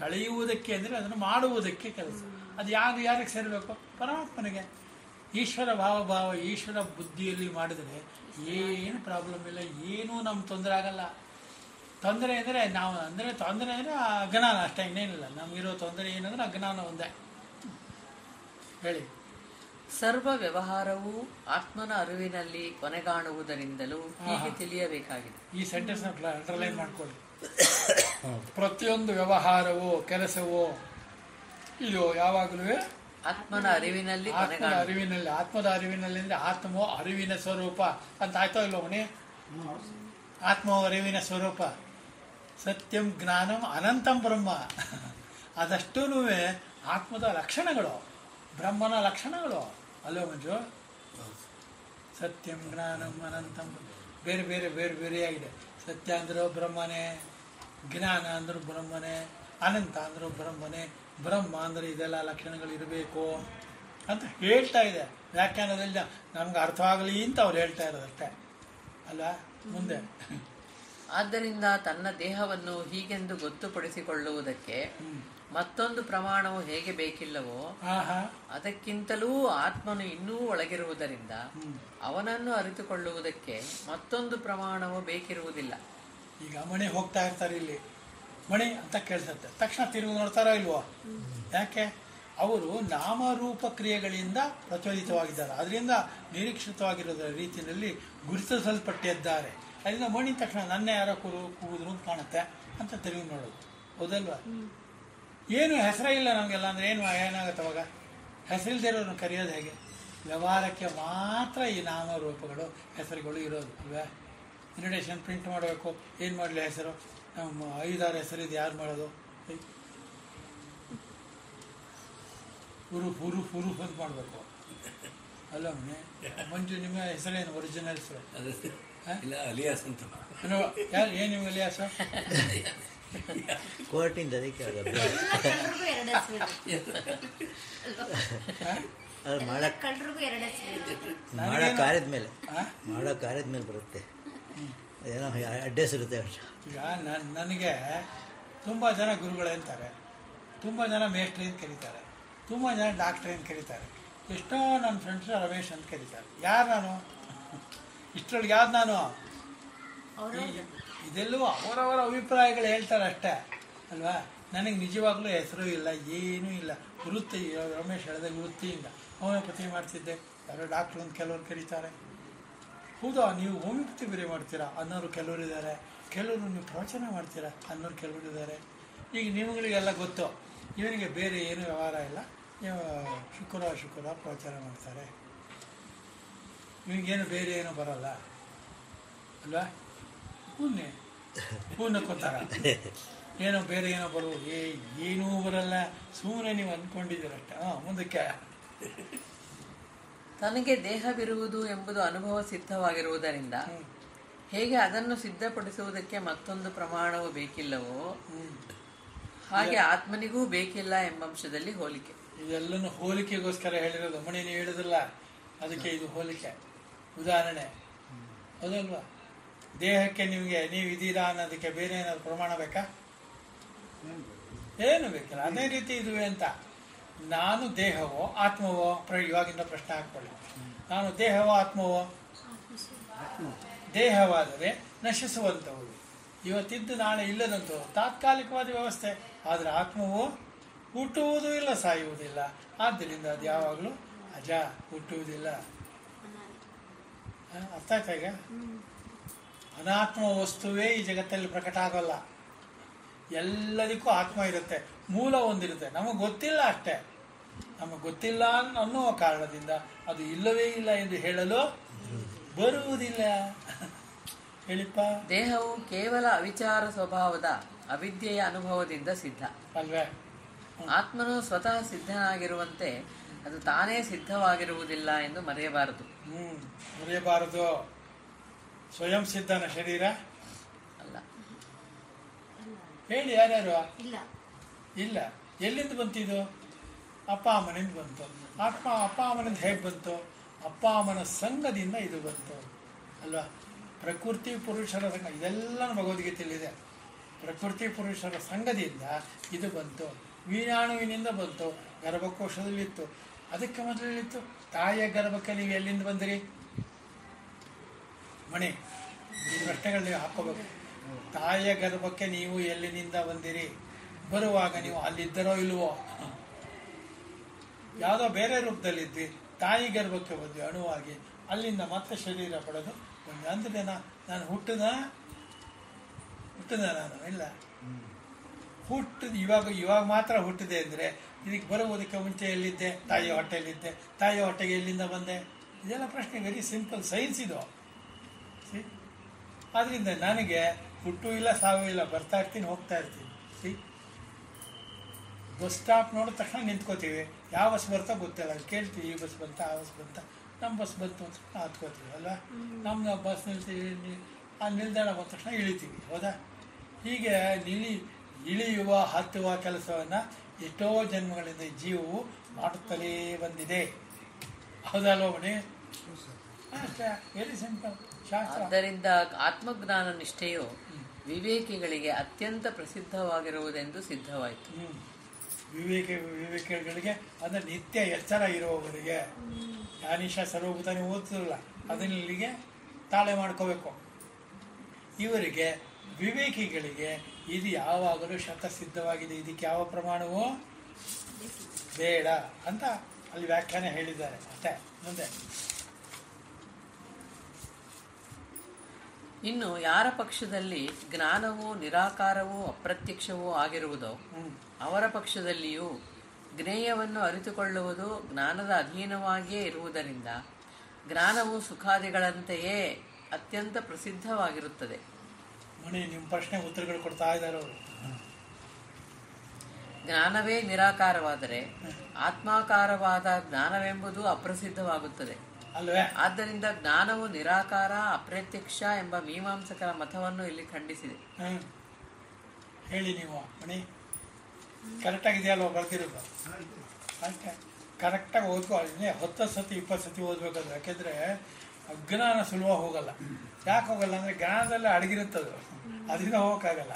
ಕಳೆಯುವುದಕ್ಕೆ ಅಂದರೆ ಅದನ್ನು ಮಾಡುವುದಕ್ಕೆ ಕೆಲಸ. ಅದು ಯಾರಿಗೆ ಸೇರಬೇಕು? ಪರಮಾತ್ಮನಿಗೆ. ಈಶ್ವರ ಭಾವ ಈಶ್ವರ ಬುದ್ಧಿಯಲ್ಲಿ ಮಾಡಿದರೆ ಏನು ಪ್ರಾಬ್ಲಮ್ ಇಲ್ಲ, ಏನೂ ನಮ್ಗೆ ತೊಂದರೆ ಆಗಲ್ಲ. ತೊಂದರೆ ಅಂದರೆ ತೊಂದರೆ ಅಂದರೆ ಅಜ್ಞಾನ ಅಷ್ಟೇ, ಇನ್ನೇನಿಲ್ಲ. ನಮಗಿರೋ ತೊಂದರೆ ಏನಂದರೆ ಅಜ್ಞಾನ ಒಂದೇ. ಹೇಳಿ. ಸರ್ವ ವ್ಯವಹಾರವು ಆತ್ಮನ ಅರಿವಿನಲ್ಲಿ ಕೊನೆಗಾಣುವುದರಿಂದಲೂ ಹೀಗೆ ತಿಳಿಯಬೇಕಾಗಿದೆ. ಈ ಸೆಂಟೆನ್ಸ್ ಅಂಡರ್ಲೈನ್ ಮಾಡ್ಕೊಳ್ಳಿ. ಪ್ರತಿಯೊಂದು ವ್ಯವಹಾರವೋ ಕೆಲಸವೋ ಇದು ಯಾವಾಗಲೂ ಆತ್ಮನ ಅರಿವಿನಲ್ಲಿ ಆತ್ಮದ ಅರಿವಿನಲ್ಲಿ ಅಂದ್ರೆ ಆತ್ಮವು ಅರಿವಿನ ಸ್ವರೂಪ ಅಂತ ಆಯ್ತೋ ಇಲ್ವೋ ಮಣಿ? ಆತ್ಮವು ಅರಿವಿನ ಸ್ವರೂಪ. ಸತ್ಯಂ ಜ್ಞಾನಂ ಅನಂತಂ ಬ್ರಹ್ಮ. ಅದಷ್ಟೂ ಆತ್ಮದ ಲಕ್ಷಣಗಳು, ಬ್ರಹ್ಮನ ಲಕ್ಷಣಗಳು ಅಲ್ಲೋ ಮಂಜು? ಸತ್ಯಂ ಜ್ಞಾನಂ ಅನಂತಂ ಬೇರೆ ಬೇರೆ ಬೇರೆ ಬೇರೆಯಾಗಿದೆ. ಸತ್ಯ ಅಂದರೂ ಬ್ರಹ್ಮನೇ, ಜ್ಞಾನ ಅಂದರೂ ಬ್ರಹ್ಮನೇ, ಅನಂತ ಅಂದರೂ ಬ್ರಹ್ಮನೇ. ಬ್ರಹ್ಮ ಅಂದರೆ ಇದೆಲ್ಲ ಲಕ್ಷಣಗಳು ಇರಬೇಕು ಅಂತ ಹೇಳ್ತಾ ಇದೆ ವ್ಯಾಖ್ಯಾನದಲ್ಲಿ. ನಮ್ಗೆ ಅರ್ಥವಾಗಲಿ ಅಂತ ಅವ್ರು ಹೇಳ್ತಾ ಇರೋದಷ್ಟೇ ಅಲ್ಲ. ಮುಂದೆ ಆದ್ದರಿಂದ ತನ್ನ ದೇಹವನ್ನು ಹೀಗೆಂದು ಗೊತ್ತುಪಡಿಸಿಕೊಳ್ಳುವುದಕ್ಕೆ ಮತ್ತೊಂದು ಪ್ರಮಾಣವು ಹೇಗೆ ಬೇಕಿಲ್ಲವೋ ಅದಕ್ಕಿಂತಲೂ ಆತ್ಮನು ಇನ್ನೂ ಒಳಗಿರುವುದರಿಂದ ಅವನನ್ನು ಅರಿತುಕೊಳ್ಳುವುದಕ್ಕೆ ಮತ್ತೊಂದು ಪ್ರಮಾಣವು ಬೇಕಿರುವುದಿಲ್ಲ. ಈಗ ಮಣಿ ಹೋಗ್ತಾ ಇರ್ತಾರೆ, ಇಲ್ಲಿ ಮಣಿ ಅಂತ ಕೇಳಿಸುತ್ತೆ, ತಕ್ಷಣ ತಿರುಗಿ ನೋಡ್ತಾರೋ ಇಲ್ವೋ? ಯಾಕೆ? ಅವರು ನಾಮರೂಪ ಕ್ರಿಯೆಗಳಿಂದ ಪ್ರಚೋದಿತವಾಗಿದ್ದಾರೆ, ಅದರಿಂದ ನಿರೀಕ್ಷಿತವಾಗಿರೋದ್ರ ರೀತಿಯಲ್ಲಿ ಗುರುತಿಸಲ್ಪಟ್ಟಿದ್ದಾರೆ. ಅದರಿಂದ ಮಣಿ ತಕ್ಷಣ ನನ್ನ ಯಾರೋ ಕೂಗಿದ್ರು ಅಂತ ಕಾಣುತ್ತೆ ಅಂತ ತಿರುಗಿ ನೋಡೋದು, ಹೌದಲ್ವಾ? ಏನು ಹೆಸರೇ ಇಲ್ಲ ನಮಗೆಲ್ಲ ಅಂದರೆ ಏನಾಗುತ್ತೆ ಅವಾಗ? ಹೆಸರಿಲ್ಲದೆ ಇರೋರನ್ನು ಕರೆಯೋದು ಹೇಗೆ? ವ್ಯವಹಾರಕ್ಕೆ ಮಾತ್ರ ಈ ನಾಮರೂಪಗಳು ಹೆಸರುಗಳು ಇರೋದು ಅಲ್ವೇ? ಇನ್ವಿಟೇಷನ್ ಪ್ರಿಂಟ್ ಮಾಡಬೇಕು, ಏನು ಮಾಡಲಿ ಹೆಸರು? ನಮ್ಮ 5-6 ಹೆಸರಿದು ಯಾರು ಮಾಡೋದು? ಹುರುಫ್ ಅಂತ ಮಾಡಬೇಕು ಅಲ್ಲ ಮನೆ? ಮಂಜು, ನಿಮ್ಮ ಹೆಸರೇನು ಒರಿಜಿನಲ್ ಹೆಸರು? ಯಾರು ಏನು ನಿಮ್ಮ ಅಲಿಯಾಸ? ಕೋರ್ಟಿಂದ ಅದಕ್ಕೆ ಮಾಡೋ ಕಾರ್ಯದ ಮೇಲೆ ಬರುತ್ತೆ, ಏನೋ ಅಡ್ರೆಸ್ ಇರುತ್ತೆ. ಈಗ ನನಗೆ ತುಂಬ ಜನ ಗುರುಗಳೇ ಅಂತಾರೆ, ತುಂಬ ಜನ ಮೇಸ್ಟ್ರಿ ಅಂತ ಕರೀತಾರೆ, ತುಂಬ ಜನ ಡಾಕ್ಟ್ರಿ ಅಂತ ಕರೀತಾರೆ, ಎಷ್ಟೋ ನನ್ನ ಫ್ರೆಂಡ್ಸ್ ರಮೇಶ್ ಅಂತ ಕರೀತಾರೆ. ಯಾರು ನಾನು? ಇಷ್ಟರೊಳಗೆ ಯಾವ್ದು ನಾನು? ಇದೆಲ್ಲೂ ಅವರವರ ಅಭಿಪ್ರಾಯಗಳು ಹೇಳ್ತಾರೆ ಅಷ್ಟೇ ಅಲ್ವಾ? ನನಗೆ ನಿಜವಾಗ್ಲೂ ಹೆಸರು ಇಲ್ಲ, ಏನೂ ಇಲ್ಲ. ವೃತ್ತಿ, ರಮೇಶ್ ಹೇಳಿದ ವೃತ್ತಿಯಿಂದ ಹೋಮಿಯೋಪತಿ ಮಾಡ್ತಿದ್ದೆ, ಯಾರೋ ಡಾಕ್ಟ್ರು ಅಂತ ಕೆಲವರು ಕರೀತಾರೆ. ಹೌದಾ, ನೀವು ಹೋಮಿಯೋಪತಿ ಬೇರೆ ಮಾಡ್ತೀರಾ ಅನ್ನೋರು ಕೆಲವರು ಇದ್ದಾರೆ, ಕೆಲವರು ನೀವು ಪ್ರವಚನ ಮಾಡ್ತೀರಾ ಅನ್ನೋರು ಕೆಲವರು ಇದ್ದಾರೆ. ಈಗ ನಿಮ್ಗಳಿಗೆಲ್ಲ ಗೊತ್ತು, ಇವನಿಗೆ ಬೇರೆ ಏನೂ ವ್ಯವಹಾರ ಇಲ್ಲ, ಶುಕ್ರವಾರ ಪ್ರವಚನ ಮಾಡ್ತಾರೆ, ಇವನಿಗೇನು ಬೇರೆ ಏನೂ ಬರಲ್ಲ ಅಲ್ವಾ? ಪೂರ್ಣಕ್ಕೋತಾರ ಏನೋ ಬೇರೆ ಏನೋ ಬರುವುದು, ಏನೂ ಬರಲ್ಲ, ಸುಮ್ಮನೆ ನೀವು ಅಂದ್ಕೊಂಡಿದ್ದೀರಷ್ಟೆ. ಮುಂದಕ್ಕೆ ತನಗೆ ದೇಹವಿರುವುದು ಎಂಬುದು ಅನುಭವ ಸಿದ್ಧವಾಗಿರುವುದರಿಂದ ಹೇಗೆ ಅದನ್ನು ಸಿದ್ಧಪಡಿಸುವುದಕ್ಕೆ ಮತ್ತೊಂದು ಪ್ರಮಾಣವು ಬೇಕಿಲ್ಲವೋ ಹಾಗೆ ಆತ್ಮನಿಗೂ ಬೇಕಿಲ್ಲ ಎಂಬಂಶದಲ್ಲಿ ಹೋಲಿಕೆ. ಇದೆಲ್ಲನೂ ಹೋಲಿಕೆಗೋಸ್ಕರ ಹೇಳಿರೋದು. ಮಣಿ ನೀವು ಹೇಳಿದ್ರಲ್ಲ, ಅದಕ್ಕೆ ಇದು ಹೋಲಿಕೆ ಉದಾಹರಣೆ, ಹೌದಲ್ವಾ? ದೇಹಕ್ಕೆ ನೀವು ಇದೀರಾ ಅನ್ನೋದಕ್ಕೆ ಬೇರೆ ಏನಾದ್ರು ಪ್ರಮಾಣ ಬೇಕಾ? ಏನು ಬೇಕಿಲ್ಲ. ಅದೇ ರೀತಿ ಇದುವೆ ಅಂತ. ನಾನು ದೇಹವೋ ಆತ್ಮವೋ? ಇವಾಗಿಂದ ಪ್ರಶ್ನೆ ಹಾಕ್ಕೊಳ್ಳಿ. ನಾನು ದೇಹವೋ ಆತ್ಮವೋ? ದೇಹವಾದರೆ ನಶಿಸುವಂಥವು, ಇವತ್ತಿದ್ದು ನಾಳೆ ಇಲ್ಲದಂಥವು, ತಾತ್ಕಾಲಿಕವಾದ ವ್ಯವಸ್ಥೆ. ಆದರೆ ಆತ್ಮವು ಹುಟ್ಟುವುದೂ ಇಲ್ಲ, ಸಾಯುವುದಿಲ್ಲ. ಆದ್ದರಿಂದ ಅದು ಯಾವಾಗಲೂ ಅಜ, ಹುಟ್ಟುವುದಿಲ್ಲ. ಅರ್ಥ ಆಯ್ತಾ? ಈಗ ಅನಾತ್ಮ ವಸ್ತುವೇ ಈ ಜಗತ್ತಲ್ಲಿ ಪ್ರಕಟ ಆಗೋಲ್ಲ. ಎಲ್ಲದಕ್ಕೂ ಆತ್ಮ ಇರುತ್ತೆ, ಮೂಲ ಒಂದಿರುತ್ತೆ, ನಮಗೆ ಗೊತ್ತಿಲ್ಲ ಅಷ್ಟೇ. ನಮಗೆ ಗೊತ್ತಿಲ್ಲ ಅನ್ನುವ ಕಾರಣದಿಂದ ಅದು ಇಲ್ಲವೇ ಇಲ್ಲ ಎಂದು ಹೇಳಲು ಬರುವುದಿಲ್ಲ. ಹೇಳಿಪ್ಪ. ದೇಹವು ಕೇವಲ ಅವಿಚಾರ ಸ್ವಭಾವದ ಅವಿದ್ಯೆಯ ಅನುಭವದಿಂದ ಸಿದ್ಧ ಅಲ್ವೇ? ಆತ್ಮನು ಸ್ವತಃ ಸಿದ್ಧನಾಗಿರುವಂತೆ ಅದು ತಾನೇ ಸಿದ್ಧವಾಗಿರುವುದಿಲ್ಲ ಎಂದು ಮರೆಯಬಾರದು. ಮರೆಯಬಾರದು. ಸ್ವಯಂ ಸಿದ್ಧನ ಶರೀರ ಅಲ್ಲ. ಹೇಳಿ, ಯಾರ್ಯಾರು? ಇಲ್ಲ. ಎಲ್ಲಿಂದ ಬಂತಿದು? ಅಪ್ಪ ಅಮ್ಮನಿಂದ ಬಂತು. ಅಪ್ಪ ಅಮ್ಮನಿಂದ ಹೇಗೆ ಬಂತು? ಅಪ್ಪ ಅಮ್ಮನ ಸಂಘದಿಂದ ಇದು ಬಂತು ಅಲ್ವಾ? ಪ್ರಕೃತಿ ಪುರುಷರ ಸಂಘ, ಇದೆಲ್ಲ ಭಗವದ್ಗೀತೆಯಲ್ಲಿದೆ. ಪ್ರಕೃತಿ ಪುರುಷರ ಸಂಘದಿಂದ ಇದು ಬಂತು. ವೀಣಾಣುವಿನಿಂದ ಬಂತು, ಗರ್ಭಕೋಶದಲ್ಲಿತ್ತು. ಅದಕ್ಕೆ ಮೊದಲಿತ್ತು ತಾಯಿಯ ಗರ್ಭಕ್ಕೆ ನೀವು ಎಲ್ಲಿಂದ ಬಂದಿರಿ? ಮಣಿ, ಈ ಪ್ರಶ್ನೆಗಳು ನೀವು ಹಾಕೋಬೇಕು. ತಾಯಿಯ ಗರ್ಭಕ್ಕೆ ನೀವು ಎಲ್ಲಿನಿಂದ ಬಂದಿರಿ? ಬರುವಾಗ ನೀವು ಅಲ್ಲಿದ್ದರೋ ಇಲ್ವೋ? ಯಾವುದೋ ಬೇರೆ ರೂಪದಲ್ಲಿದ್ವಿ, ತಾಯಿ ಗರ್ಭಕ್ಕೆ ಬಂದ್ವಿ ಅಣುವಾಗಿ, ಅಲ್ಲಿಂದ ಮತ್ತೆ ಶರೀರ ಪಡೆದು ಬಂದ್ವಿ. ಅಂದರೆ ನಾನು ಹುಟ್ಟಿದ ನಾನು ಇಲ್ಲ, ಇವಾಗ ಮಾತ್ರ ಹುಟ್ಟಿದೆ ಅಂದರೆ ಇದಕ್ಕೆ ಬರುವುದಕ್ಕೆ ಮುಂಚೆ ಎಲ್ಲಿದ್ದೆ? ತಾಯಿಯ ಹೊಟ್ಟೆಯಲ್ಲಿದ್ದೆ. ತಾಯಿಯ ಹೊಟ್ಟೆಗೆ ಎಲ್ಲಿಂದ ಬಂದೆ? ಇದೆಲ್ಲ ಪ್ರಶ್ನೆ ವೆರಿ ಸಿಂಪಲ್ ಸೈನ್ಸ್ ಇದು. ಆದ್ದರಿಂದ ನನಗೆ ಹುಟ್ಟು ಇಲ್ಲ ಸಾವು ಇಲ್ಲ, ಬರ್ತಾ ಇರ್ತೀನಿ ಹೋಗ್ತಾ ಇರ್ತೀನಿ. ಬಸ್ ಸ್ಟಾಪ್ ನೋಡಿದ ತಕ್ಷಣ ನಿಂತ್ಕೋತೀವಿ, ಯಾವ ಬಸ್ ಬರ್ತಾ ಗೊತ್ತಿಲ್ಲ, ಕೇಳ್ತೀವಿ ಈ ಬಸ್ ಬಂತ ಆ ಬಸ್ ಬಂತ, ನಮ್ಮ ಬಸ್ ಬಂತು ಅಂತ ಹತ್ಕೋತೀವಿ ಅಲ್ವಾ. ನಮ್ಮ ಬಸ್ ನಿಲ್ತೀವಿ, ಆ ನಿಲ್ದಾಣ ಬಂದ ತಕ್ಷಣ ಇಳಿತೀವಿ, ಹೌದಾ? ಹೀಗೆ ಇಳಿಯುವ ಹತ್ತುವ ಕೆಲಸವನ್ನು ಎಷ್ಟೋ ಜನ್ಮಗಳಿಂದ ಜೀವವು ಮಾಡುತ್ತಲೇ ಬಂದಿದೆ, ಹೌದಲ್ವ ಮಣಿ? ಅಷ್ಟೇ, ವೆರಿ ಸಿಂಪಲ್ ಶಾಸ್ತ್ರ. ಆದ್ದರಿಂದ ಆತ್ಮಜ್ಞಾನ ನಿಷ್ಠೆಯು ವಿವೇಕಿಗಳಿಗೆ ಅತ್ಯಂತ ಪ್ರಸಿದ್ಧವಾಗಿರುವುದೆಂದು ಸಿದ್ಧವಾಯಿತು. ವಿವೇಕಿಗಳಿಗೆ ಅಂದರೆ ನಿತ್ಯ ಎಚ್ಚರ ಇರುವವರಿಗೆ, ಯಾನಿಷ ಸರ್ವಭೂತಾನಿ ಓದ್ತಿರಲ್ಲ ಅದನ್ನ ಇಲ್ಲಿಗೆ ತಾಳೆ ಮಾಡ್ಕೋಬೇಕು. ಇವರಿಗೆ ವಿವೇಕಿಗಳಿಗೆ ಇದು ಯಾವಾಗಲೂ ಶತಸಿದ್ಧವಾಗಿದೆ, ಇದಕ್ಕೆ ಯಾವ ಪ್ರಮಾಣವೂ ಬೇಡ ಅಂತ ಅಲ್ಲಿ ವ್ಯಾಖ್ಯಾನ ಹೇಳಿದ್ದಾರೆ. ಅಷ್ಟೇ. ಮುಂದೆ ಇನ್ನು ಯಾರ ಪಕ್ಷದಲ್ಲಿ ಜ್ಞಾನವೂ ನಿರಾಕಾರವೂ ಅಪ್ರತ್ಯಕ್ಷವೂ ಆಗಿರುವುದೋ ಅವರ ಪಕ್ಷದಲ್ಲಿಯೂ ಜ್ಞೇಯವನ್ನು ಅರಿತುಕೊಳ್ಳುವುದು ಜ್ಞಾನದ ಅಧೀನವಾಗಿಯೇ ಇರುವುದರಿಂದ ಜ್ಞಾನವು ಸುಖಾದಿಗಳಂತೆಯೇ ಅತ್ಯಂತ ಪ್ರಸಿದ್ಧವಾಗಿರುತ್ತದೆ. ಮಣಿ, ನಿಮ್ಮ ಪ್ರಶ್ನೆ ಉತ್ತರಗಳು ಕೊಡ್ತಾ ಇದ್ದಾರೆ ಅವರು. ಜ್ಞಾನವೇ ನಿರಾಕಾರವಾದರೆ ಆತ್ಮಾಕಾರವಾದ ಜ್ಞಾನವೆಂಬುದು ಅಪ್ರಸಿದ್ಧವಾಗುತ್ತದೆ. ಅಲ್ವೇ? ಆದ್ದರಿಂದ ಜ್ಞಾನವು ನಿರಾಕಾರ ಅಪ್ರತ್ಯಕ್ಷ ಎಂಬ ಮೀಮಾಂಸಕರ ಮತವನ್ನು ಇಲ್ಲಿ ಖಂಡಿಸಿದೆ. ಹೇಳಿ ನೀವು ಮಣಿ, ಕರೆಕ್ಟಾಗಿದೆಯಲ್ವ ಬರ್ತಿರೋದು? ಅಷ್ಟೇ, ಕರೆಕ್ಟಾಗಿ ಓದ್ಕೋ. 10 ಸತಿ 20 ಸತಿ ಓದ್ಬೇಕದು. ಯಾಕೆಂದರೆ ಅಜ್ಞಾನ ಸುಲಭ ಹೋಗಲ್ಲ. ಯಾಕೆ ಹೋಗಲ್ಲ ಅಂದರೆ ಜ್ಞಾನದಲ್ಲೇ ಅಡಗಿರುತ್ತದು, ಅದರಿಂದ ಹೋಗೋಕ್ಕಾಗಲ್ಲ.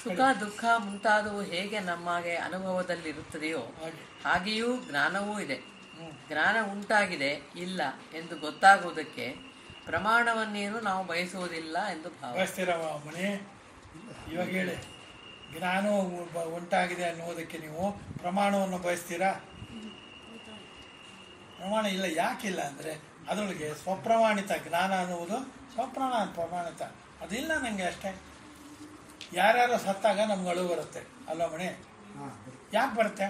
ಸುಖ ದುಃಖ ಮುಂತಾದವು ಹೇಗೆ ನಮಗೆ ಅನುಭವದಲ್ಲಿರುತ್ತದೆಯೋ ಹಾಗೆಯೂ ಜ್ಞಾನವೂ ಇದೆ. ಜ್ಞಾನ ಉಂಟಾಗಿದೆ ಇಲ್ಲ ಎಂದು ಗೊತ್ತಾಗುವುದಕ್ಕೆ ಪ್ರಮಾಣವನ್ನೇನು ನಾವು ಬಯಸುವುದಿಲ್ಲ ಎಂದು ಬಯಸ್ತೀರ ಮಣಿ? ಇವಾಗ ಹೇಳಿ, ಜ್ಞಾನ ಉಂಟಾಗಿದೆ ಅನ್ನೋದಕ್ಕೆ ನೀವು ಪ್ರಮಾಣವನ್ನು ಬಯಸ್ತೀರಾ? ಪ್ರಮಾಣ ಇಲ್ಲ. ಯಾಕಿಲ್ಲ ಅಂದರೆ ಅದರೊಳಗೆ ಸ್ವಪ್ರಮಾಣಿತ ಜ್ಞಾನ ಅನ್ನುವುದು ಪ್ರಮಾಣಿತ ಅದಿಲ್ಲ ನನಗೆ ಅಷ್ಟೇ. ಯಾರ್ಯಾರು ಸತ್ತಾಗ ನಮ್ಗೆ ಅಳು ಬರುತ್ತೆ ಅಲ್ವ ಮಣಿ? ಯಾಕೆ ಬರುತ್ತೆ?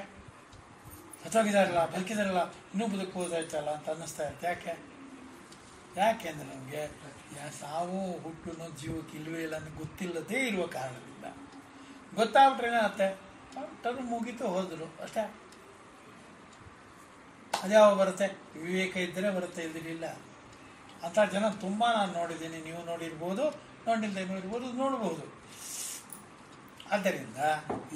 ಸತ್ತೋಗಿದಾರಲ್ಲ, ಬದುಕಿದಾರಲ್ಲ, ಇನ್ನೂ ಬದುಕಬಹುದಾಯ್ತಲ್ಲ ಅಂತ ಅನ್ನಿಸ್ತಾ ಇರುತ್ತೆ. ಯಾಕೆ ಅಂದರೆ ನಮಗೆ ಸಾವು ಹುಟ್ಟು ಜೀವಕ್ಕೆ ಇಲ್ಲವೇ ಇಲ್ಲ ಅಂತ ಗೊತ್ತಿಲ್ಲದೇ ಇರುವ ಕಾರಣದಿಂದ. ಗೊತ್ತಾಗ್ಬಿಟ್ರೆ ಏನಾಗುತ್ತೆ, ಟರ್ಮ್ ಮುಗೀತು ಹೋದರು ಅಷ್ಟೇ. ಅದ್ಯಾವ ಬರುತ್ತೆ? ವಿವೇಕ ಇದ್ದರೆ ಬರುತ್ತೆ, ಇಲ್ದಿರಲಿಲ್ಲ. ಅಂಥ ಜನ ತುಂಬ ನಾನು ನೋಡಿದ್ದೀನಿ, ನೀವು ನೋಡಿರ್ಬೋದು, ನೋಡಿಲ್ಲದೆ ನೋಡಿರ್ಬೋದು, ನೋಡ್ಬೋದು. ಆದ್ದರಿಂದ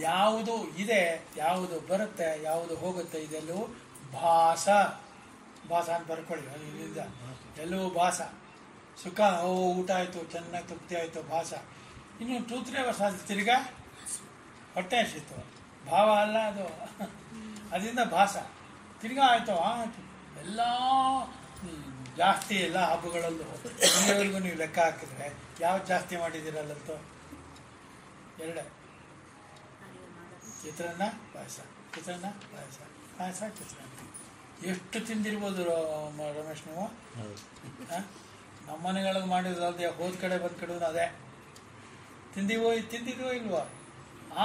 ಯಾವುದು ಇದೆ, ಯಾವುದು ಬರುತ್ತೆ, ಯಾವುದು ಹೋಗುತ್ತೆ, ಇದೆಲ್ಲವೂ ಭಾಸ. ಅಂತ ಬರ್ಕೊಳ್ಳಿ ಇಲ್ಲಿಂದ. ಎಲ್ಲವೂ ಭಾಸ. ಸುಖ, ಊಟ ಆಯಿತು, ಚೆನ್ನಾಗಿ ತೃಪ್ತಿ ಆಯಿತು, ಭಾಸ. ಇನ್ನು 2-3 ವರ್ಷ ಆದ ತಿರ್ಗಾ ಹೊಟ್ಟೆ ಹಸಿತು, ಭಾವ ಅಲ್ಲ ಅದು, ಅದರಿಂದ ಭಾಸ. ತಿರ್ಗಾ ಆಯಿತು ಎಲ್ಲ ಜಾಸ್ತಿ ಎಲ್ಲ ಹಬ್ಬಗಳಲ್ಲೂ ಇಲ್ಲಿವರೆಗೂ ನೀವು ಲೆಕ್ಕ ಹಾಕಿದ್ರೆ ಯಾವ್ದು ಜಾಸ್ತಿ ಮಾಡಿದ್ದೀರಲ್ಲಂತೂ? 2: ಚಿತ್ರಾನ್ನ ಪಾಯಸ, ಚಿತ್ರಾನ್ನ ಪಾಯಸ, ಪಾಯಸ ಚಿತ್ರಾನ್ನ. ಎಷ್ಟು ತಿಂದಿರ್ಬೋದು ರಮೇಶ್ ನೀವು? ನಮ್ಮ ಮನೆಗಳಲ್ಲಿ ಮಾಡಿರೋದು ಹೋದ ಕಡೆ ಬಂದ ಕಡೆ ಅದೇ ತಿಂದಿದ್ವೋ ಇಲ್ವೋ?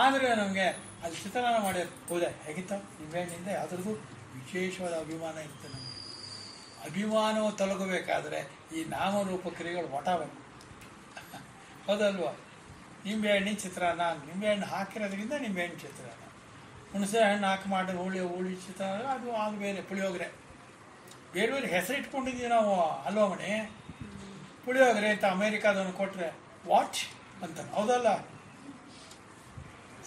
ಆದರೆ ನಮಗೆ ಅಲ್ಲಿ ಚಿತ್ರಾನ್ನ ಮಾಡಿ ಹೋದೆ ಹೇಗಿತ್ತು ನಿಂಬೆಹಣ್ಣಿಂದ ಅದ್ರದ್ದು ವಿಶೇಷವಾದ ಅಭಿಮಾನ ಇತ್ತು ನಮಗೆ. ಅಭಿಮಾನವು ತೊಲಗಬೇಕಾದ್ರೆ ಈ ನಾಮರೂಪ ಕ್ರಿಯೆಗಳು ಹೊಟ್ಟಬೇಕು, ಹೌದಲ್ವ? ನಿಂಬೆಹಣ್ಣಿನ ಚಿತ್ರಾನ್ನ, ನಿಂಬೆಹಣ್ಣು ಹಾಕಿರೋದ್ರಿಂದ ನಿಂಬೆಹಣ್ಣು ಚಿತ್ರಾನ್ನ. ಹುಣಸೆ ಹಣ್ಣು ಹಾಕಿ ಮಾಡಿ ಹುಳಿ ಚಿತ್ರಾನ್ನ, ಅದು ಬೇರೆ. ಪುಳಿಯೋಗರೆ ಬೇರೆ ಬೇರೆ ಹೆಸರು ಇಟ್ಕೊಂಡಿದ್ದೀವಿ ನಾವು ಅಲ್ವ ಮಣಿ? ಪುಳಿಯೋಗರೆ ಅಂತ ಅಮೇರಿಕಾದವನು ಕೊಟ್ಟರೆ ವಾಚ್ ಅಂತ, ಹೌದಲ್ಲ?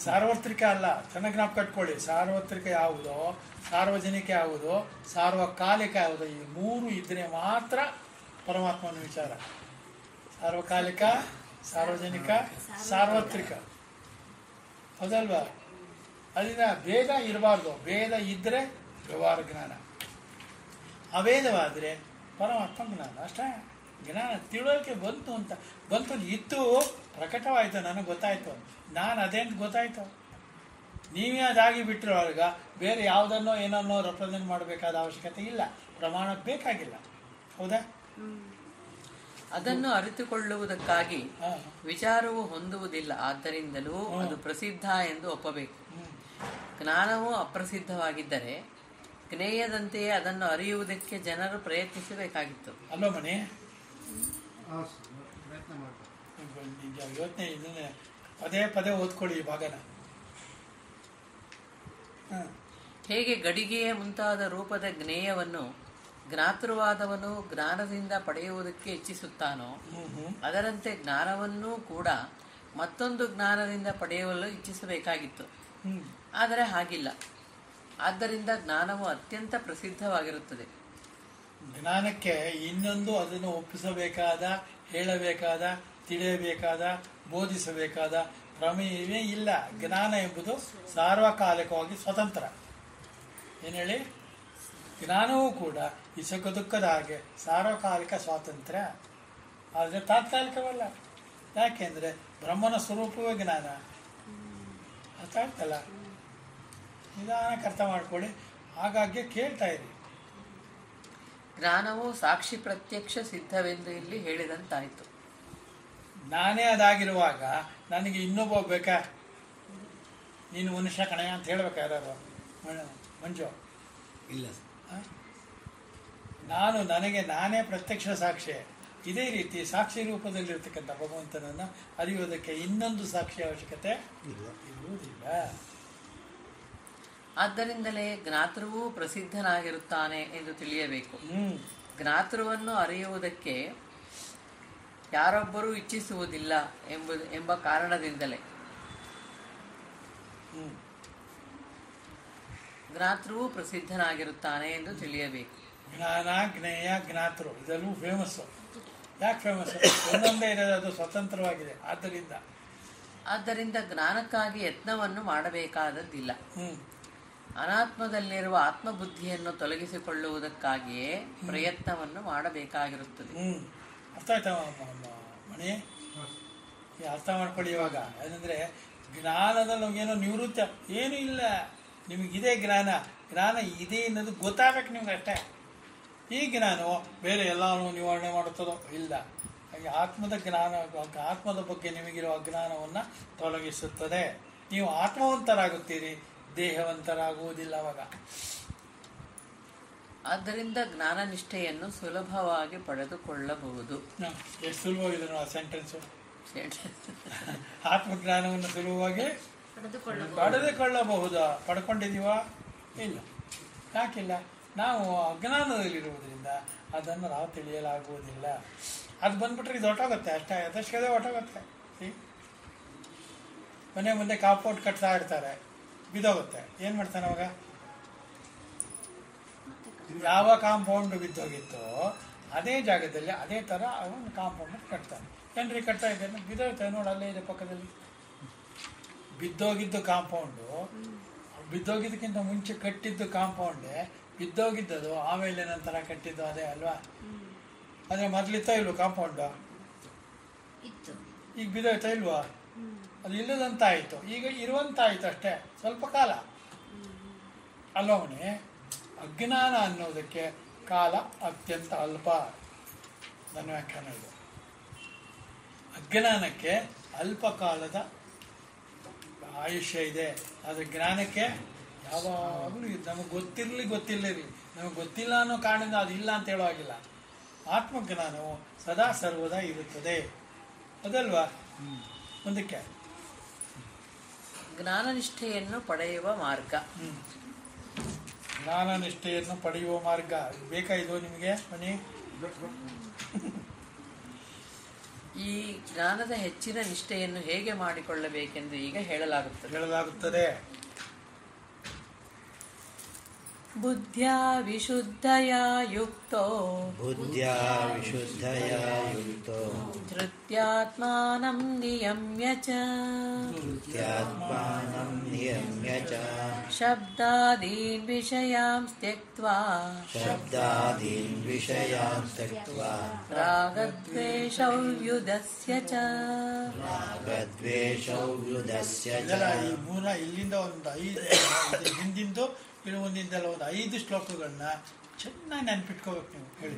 ಸಾರ್ವತ್ರಿಕ ಅಲ್ಲ, ಚೆನ್ನಾಗಿ ಜ್ಞಾಪಕ ಕಟ್ಕೊಳ್ಳಿ. ಸಾರ್ವತ್ರಿಕ ಯಾವುದೋ, ಸಾರ್ವಜನಿಕ ಯಾವುದೋ, ಸಾರ್ವಕಾಲಿಕ ಯಾವುದೋ, ಈ 3 ಇದ್ದರೆ ಮಾತ್ರ ಪರಮಾತ್ಮನ ವಿಚಾರ. ಸಾರ್ವಕಾಲಿಕ, ಸಾರ್ವಜನಿಕ, ಸಾರ್ವತ್ರಿಕ, ಹೌದಲ್ವಾ? ಅದರಿಂದ ಭೇದ ಇರಬಾರ್ದು. ಭೇದ ಇದ್ದರೆ ವ್ಯವಹಾರ ಜ್ಞಾನ, ಅಭೇದವಾದರೆ ಪರಮಾತ್ಮ ಜ್ಞಾನ. ಅಷ್ಟೇ. ಜ್ಞಾನ ತಿಳುವಳಿಕೆ ಬಂತು ಇತ್ತು, ಪ್ರಕಟವಾಯಿತು, ನನಗೆ ಗೊತ್ತಾಯಿತು, ನಾನು ಅದೇಂತ ಗೊತ್ತಾಯಿತು. ನೀವೇ ಅದಾಗಿ ಬಿಟ್ಟಿರೋವಾಗ ಬೇರೆ ಯಾವುದನ್ನೋ ಏನನ್ನೋ ರೆಪ್ರೆಸೆಂಟ್ ಮಾಡಬೇಕಾದ ಅವಶ್ಯಕತೆ ಇಲ್ಲ, ಪ್ರಮಾಣ ಬೇಕಾಗಿಲ್ಲ, ಹೌದಾ? ಅದನ್ನು ಅರಿತುಕೊಳ್ಳುವುದಕ್ಕಾಗಿ ವಿಚಾರವು ಹೊಂದುವುದಿಲ್ಲ. ಆದ್ದರಿಂದಲೂ ಅದು ಪ್ರಸಿದ್ಧ ಎಂದು ಒಪ್ಪಬೇಕು. ಜ್ಞಾನವು ಅಪ್ರಸಿದ್ಧವಾಗಿದ್ದರೆ ಜ್ಞೇಯದಂತೆಯೇ ಅದನ್ನು ಅರಿಯುವುದಕ್ಕೆ ಜನರು ಪ್ರಯತ್ನಿಸಬೇಕಾಗಿತ್ತು. ಅಲ್ಲೋ ಮಣಿ, ಯೋಚನೆ ಇದನ್ನೇ ಪದೇ ಪದೇ ಓದ್ಕೊಳ್ಳಿ ಈ ಭಾಗನ. ಹೇಗೆ ಗಡಿಗೆಯ ಮುಂತಾದ ರೂಪದ ಜ್ಞೇಯವನ್ನು ಜ್ಞಾತೃವಾದವನು ಜ್ಞಾನದಿಂದ ಪಡೆಯುವುದಕ್ಕೆ ಇಚ್ಛಿಸುತ್ತಾನೋ ಅದರಂತೆ ಜ್ಞಾನವನ್ನೂ ಕೂಡ ಮತ್ತೊಂದು ಜ್ಞಾನದಿಂದ ಪಡೆಯಲು ಇಚ್ಛಿಸಬೇಕಾಗಿತ್ತು. ಆದರೆ ಹಾಗಿಲ್ಲ. ಆದ್ದರಿಂದ ಜ್ಞಾನವು ಅತ್ಯಂತ ಪ್ರಸಿದ್ಧವಾಗಿರುತ್ತದೆ. ಜ್ಞಾನಕ್ಕೆ ಇನ್ನೊಂದು ಅದನ್ನು ಒಪ್ಪಿಸಬೇಕಾದ, ಹೇಳಬೇಕಾದ, ತಿಳಿಯಬೇಕಾದ, ಬೋಧಿಸಬೇಕಾದ ಪ್ರಮೇಯವೇ ಇಲ್ಲ. ಜ್ಞಾನ ಎಂಬುದು ಸಾರ್ವಕಾಲಿಕವಾಗಿ ಸ್ವತಂತ್ರ. ಏನು ಹೇಳಿ? ಜ್ಞಾನವೂ ಕೂಡ ಈ ಸುಖ ದುಃಖದ ಹಾಗೆ ಸಾರ್ವಕಾಲಿಕ ಸ್ವಾತಂತ್ರ್ಯ, ಆದರೆ ತಾತ್ಕಾಲಿಕವಲ್ಲ. ಯಾಕೆಂದರೆ ಬ್ರಹ್ಮನ ಸ್ವರೂಪವೇ ಜ್ಞಾನ. ಅರ್ಥ ಆಗ್ತಲ್ಲ? ನಿಧಾನಕ್ಕೆ ಅರ್ಥ ಮಾಡ್ಕೊಳ್ಳಿ. ಹಾಗಾಗಿ ಕೇಳ್ತಾ ಇರಿ. ಜ್ಞಾನವು ಸಾಕ್ಷಿ ಪ್ರತ್ಯಕ್ಷ ಸಿದ್ಧವೆಂದು ಇಲ್ಲಿ ಹೇಳಿದಂತಾಯಿತು. ನಾನೇ ಅದಾಗಿರುವಾಗ ನನಗೆ ಇನ್ನೊಬ್ಬ ಬೇಕಾ? ನೀನು ಮನುಷ್ಯ ಕಣೆ ಅಂತ ಹೇಳ್ಬೇಕಾ ಯಾರು? ಮಂಜು ಇಲ್ಲ. ನಾನು ನನಗೆ ನಾನೇ ಪ್ರತ್ಯಕ್ಷ ಸಾಕ್ಷಿ. ಇದೇ ರೀತಿ ಸಾಕ್ಷಿ ರೂಪದಲ್ಲಿರ್ತಕ್ಕಂಥ ಭಗವಂತನನ್ನು ಅರಿಯುವುದಕ್ಕೆ ಇನ್ನೊಂದು ಸಾಕ್ಷಿ ಅವಶ್ಯಕತೆ ಇರುವುದಿಲ್ಲ. ಆದ್ದರಿಂದಲೇ ಜ್ಞಾತೃವು ಪ್ರಸಿದ್ಧನಾಗಿರುತ್ತಾನೆ ಎಂದು ತಿಳಿಯಬೇಕು. ಜ್ಞಾತೃವನ್ನು ಅರಿಯುವುದಕ್ಕೆ ಯಾರೊಬ್ಬರೂ ಇಚ್ಛಿಸುವುದಿಲ್ಲ ಎಂಬ ಕಾರಣದಿಂದಲೇ ಜ್ಞಾತೃವು ಪ್ರಸಿದ್ಧನಾಗಿರುತ್ತಾನೆ ಎಂದು ತಿಳಿಯಬೇಕು. ಜ್ಞಾನ, ಜ್ಞೇಯ, ಜ್ಞಾತೃ ಇದೆಲ್ಲೂ ಫೇಮಸ್ಸು. ಯಾಕೆ ಫೇಮಸ್? ಒಂದೊಂದೇ ಇರೋದು, ಅದು ಸ್ವತಂತ್ರವಾಗಿದೆ. ಆದ್ದರಿಂದ ಜ್ಞಾನಕ್ಕಾಗಿ ಯತ್ನವನ್ನು ಮಾಡಬೇಕಾದದ್ದಿಲ್ಲ. ಅನಾತ್ಮದಲ್ಲಿರುವ ಆತ್ಮಬುದ್ಧಿಯನ್ನು ತೊಲಗಿಸಿಕೊಳ್ಳುವುದಕ್ಕಾಗಿಯೇ ಪ್ರಯತ್ನವನ್ನು ಮಾಡಬೇಕಾಗಿರುತ್ತದೆ. ಅರ್ಥ ಆಯ್ತಾ ಮಣಿ? ಅರ್ಥ ಮಾಡ್ಕೊಳ್ಳಿ ಇವಾಗ. ಏನಂದ್ರೆ ಜ್ಞಾನದಲ್ಲಿ ನಮಗೇನೋ ನಿವೃತ್ತ ಏನೂ ಇಲ್ಲ. ನಿಮಗಿದೆ ಜ್ಞಾನ. ಜ್ಞಾನ ಇದೆ ಅನ್ನೋದು ಗೊತ್ತಾಗಬೇಕು ನಿಮ್ಗೆ ಅಷ್ಟೇ. ಈ ಜ್ಞಾನವು ಬೇರೆ ಎಲ್ಲಾನು ನಿವಾರಣೆ ಮಾಡುತ್ತದೋ ಇಲ್ಲ. ಹಾಗೆ ಆತ್ಮದ ಜ್ಞಾನ, ಆತ್ಮದ ಬಗ್ಗೆ ನಿಮಗಿರುವ ಅಜ್ಞಾನವನ್ನು ತೊಲಗಿಸುತ್ತದೆ. ನೀವು ಆತ್ಮವಂತರಾಗುತ್ತೀರಿ, ದೇಹವಂತರಾಗುವುದಿಲ್ಲ ಅವಾಗ. ಆದ್ದರಿಂದ ಜ್ಞಾನ ನಿಷ್ಠೆಯನ್ನು ಸುಲಭವಾಗಿ ಪಡೆದುಕೊಳ್ಳಬಹುದು. ಎಷ್ಟು ಸುಲಭವಾಗಿದೆ ಆ ಸೆಂಟೆನ್ಸು. ಆತ್ಮಜ್ಞಾನವನ್ನು ಸುಲಭವಾಗಿ ಪಡೆದುಕೊಳ್ಳಬಹುದಾ? ಪಡ್ಕೊಂಡಿದ್ದೀವಾ? ಇಲ್ಲ. ಯಾಕಿಲ್ಲ? ನಾವು ಅಜ್ಞಾನದಲ್ಲಿರುವುದರಿಂದ ಅದನ್ನು ನಾವು ತಿಳಿಯಲಾಗುವುದಿಲ್ಲ. ಅದು ಬಂದ್ಬಿಟ್ರೆ ಇದು ಹೊಟ್ಟೋಗುತ್ತೆ ಅಷ್ಟೇ. ಅದಷ್ಟೇ ಹೊಟ್ಟೋಗುತ್ತೆ. ಮನೆ ಮುಂದೆ ಕಾಂಪೌಂಡ್ ಕಟ್ತಾ ಇರ್ತಾರೆ, ಬಿದ್ದೋಗುತ್ತೆ. ಏನು ಮಾಡ್ತಾನೆ ಅವಾಗ? ಯಾವ ಕಾಂಪೌಂಡ್ ಬಿದ್ದೋಗಿತ್ತೋ ಅದೇ ಜಾಗದಲ್ಲಿ ಅದೇ ಥರ ಅವನು ಕಾಂಪೌಂಡ್ ಕಟ್ತಾನೆ. ಏನ್ರಿ ಕಟ್ತಾ ಇದ್ದಾನೆ? ಬಿದ್ದೋಗ್ತಾನೆ ನೋಡಿ, ಅಲ್ಲೇ ಇದೆ ಪಕ್ಕದಲ್ಲಿ. ಬಿದ್ದೋಗಿದ್ದು ಕಾಂಪೌಂಡು, ಬಿದ್ದೋಗಿದ್ದಕ್ಕಿಂತ ಮುಂಚೆ ಕಟ್ಟಿದ್ದು ಕಾಂಪೌಂಡೇ ಬಿದ್ದೋಗಿದ್ದದು, ಆಮೇಲೆ ನಂತರ ಕಟ್ಟಿದ್ದು ಅದೇ ಅಲ್ವಾ? ಆದರೆ ಮೊದಲಿತ್ತ ಇಲ್ವ ಕಾಂಪೌಂಡು? ಈಗ ಬಿದ್ದೋಯ್ತಾ ಇಲ್ವಾ? ಅದು ಇಲ್ಲದಂತ ಆಯಿತು, ಈಗ ಇರುವಂತಾಯಿತು ಅಷ್ಟೇ, ಸ್ವಲ್ಪ ಕಾಲ ಅಲ್ಲವನೇ. ಅಜ್ಞಾನ ಅನ್ನೋದಕ್ಕೆ ಕಾಲ ಅತ್ಯಂತ ಅಲ್ಪ. ನನ್ನ ವ್ಯಾಖ್ಯಾನ ಇದು. ಅಜ್ಞಾನಕ್ಕೆ ಅಲ್ಪ ಕಾಲದ ಆಯುಷ್ಯ ಇದೆ. ಆದರೆ ಜ್ಞಾನಕ್ಕೆ ಯಾವಾಗಲೂ ನಮಗೆ ಗೊತ್ತಿರಲಿ ನಮಗೆ ಗೊತ್ತಿಲ್ಲ ಅನ್ನೋ ಕಾರಣದಿಂದ ಅದು ಇಲ್ಲ ಅಂತ ಹೇಳೋ ಹಾಗಿಲ್ಲ. ಆತ್ಮಜ್ಞಾನವು ಸದಾ ಸರ್ವದಾ ಇರುತ್ತದೆ, ಅದಲ್ವಾ? ಮುಂದಕ್ಕೆ ಜ್ಞಾನನಿಷ್ಠೆಯನ್ನು ಪಡೆಯುವ ಮಾರ್ಗ. ಜ್ಞಾನನಿಷ್ಠೆಯನ್ನು ಪಡೆಯುವ ಮಾರ್ಗ ಬೇಕಾಯಿತು ನಿಮಗೆ ಮಣಿ? ಈ ಜ್ಞಾನದ ಹೆಚ್ಚಿನ ನಿಷ್ಠೆಯನ್ನು ಹೇಗೆ ಮಾಡಿಕೊಳ್ಳಬೇಕೆಂದು ಈಗ ಹೇಳಲಾಗುತ್ತದೆ. ಬುದ್ಧ್ಯಾ ವಿಶುದ್ಧಯಾ ಯುಕ್ತೋ ಧೃತ್ಯಾತ್ಮಾನಂ ನಿಯಮ್ಯ ಚ ಶಬ್ದಾದೀನ್ ವಿಷಯಾನ್ ತ್ಯಕ್ತ್ವಾ ರಾಗದ್ವೇಷೌ ವ್ಯುದಸ್ಯ ಚ. ಈ ಮೂಲ ಇಲ್ಲಿಂದ ಒಂದು 5 ಹಿಂದಿಂದು ಮುಂದಿಂದೆಲ್ಲ ಒಂದು 5 ಶ್ಲೋಕಗಳನ್ನ ಚೆನ್ನಾಗಿ ನೆನ್ಪಿಟ್ಕೋಬೇಕು ನೀವು. ಹೇಳಿ.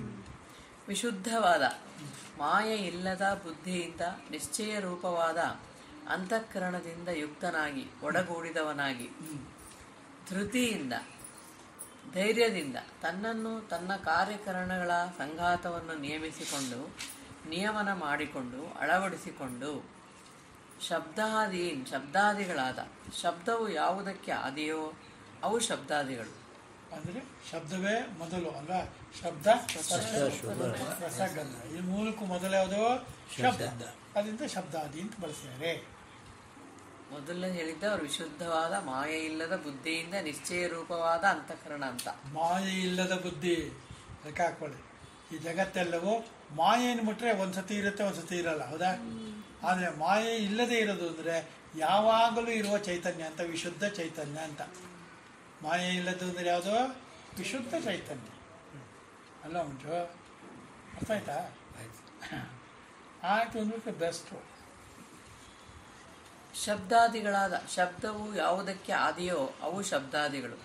ವಿಶುದ್ಧವಾದ ಮಾಯೆ ಇಲ್ಲದ ಬುದ್ಧಿಯಿಂದ ನಿಶ್ಚಯ ರೂಪವಾದ ಅಂತಃಕರಣದಿಂದ ಯುಕ್ತನಾಗಿ ಒಡಗೂಡಿದವನಾಗಿ ಧೃತಿಯಿಂದ ಧೈರ್ಯದಿಂದ ತನ್ನನ್ನು ತನ್ನ ಕಾರ್ಯಕರಣಗಳ ಸಂಘಾತವನ್ನು ನಿಯಮಿಸಿಕೊಂಡು ನಿಯಮನ ಮಾಡಿಕೊಂಡು ಅಳವಡಿಸಿಕೊಂಡು ಶಬ್ದಾದೀನ್ ಶಬ್ದಾದಿಗಳಾದ ಶಬ್ದವು ಯಾವುದಕ್ಕೆ ಆದಿಯೋ ಅವು ಶಬ್ದಾದಿಗಳು. ಅಂದರೆ ಶಬ್ದವೇ ಮೊದಲು ಅಲ್ಲ, ಶಬ್ದ ರಸಗಂಧ ಈ ಮೂಲಕ್ಕೂ ಮೊದಲು ಯಾವುದೋ ಶಬ್ದ, ಅದರಿಂದ ಶಬ್ದಾದಿ ಅಂತ ಬಳಸಿದ್ದಾರೆ. ಮೊದಲೇ ಹೇಳಿದ್ದ ಅವರು ವಿಶುದ್ಧವಾದ ಮಾಯೆ ಇಲ್ಲದ ಬುದ್ಧಿಯಿಂದ ನಿಶ್ಚಯ ರೂಪವಾದ ಅಂತಃಕರಣ ಅಂತ. ಮಾಯೆ ಇಲ್ಲದ ಬುದ್ಧಿ ಲೆಕ್ಕ ಹಾಕೊಳ್ಳಿ. ಈ ಜಗತ್ತೆಲ್ಲವೂ ಮಾಯೆಯನ್ನು ಮುಟ್ರೆ ಒಂದ್ಸತಿ ಇರುತ್ತೆ, ಒಂದ್ಸತಿ ಇರಲ್ಲ, ಹೌದಾ? ಆದರೆ ಮಾಯೆ ಇಲ್ಲದೆ ಇರೋದು ಅಂದರೆ ಯಾವಾಗಲೂ ಇರುವ ಚೈತನ್ಯ ಅಂತ, ವಿಶುದ್ಧ ಚೈತನ್ಯ ಅಂತ. ಮಾಯೆ ಇಲ್ಲದು ಅಂದರೆ ಯಾವುದು? ವಿಶುದ್ಧ ಚೈತನ್ಯ ಅಲ್ಲ ಮುಂಚು, ಅರ್ಥ ಆಯ್ತಾ? ಆಯ್ತು ಅಂದ್ಬಿಟ್ರೆ ಬೆಸ್ಟು. ಶಬ್ದಾದಿಗಳಾದ ಶಬ್ದವು ಯಾವುದಕ್ಕೆ ಆದಿಯೋ ಅವು ಶಬ್ದಾದಿಗಳು.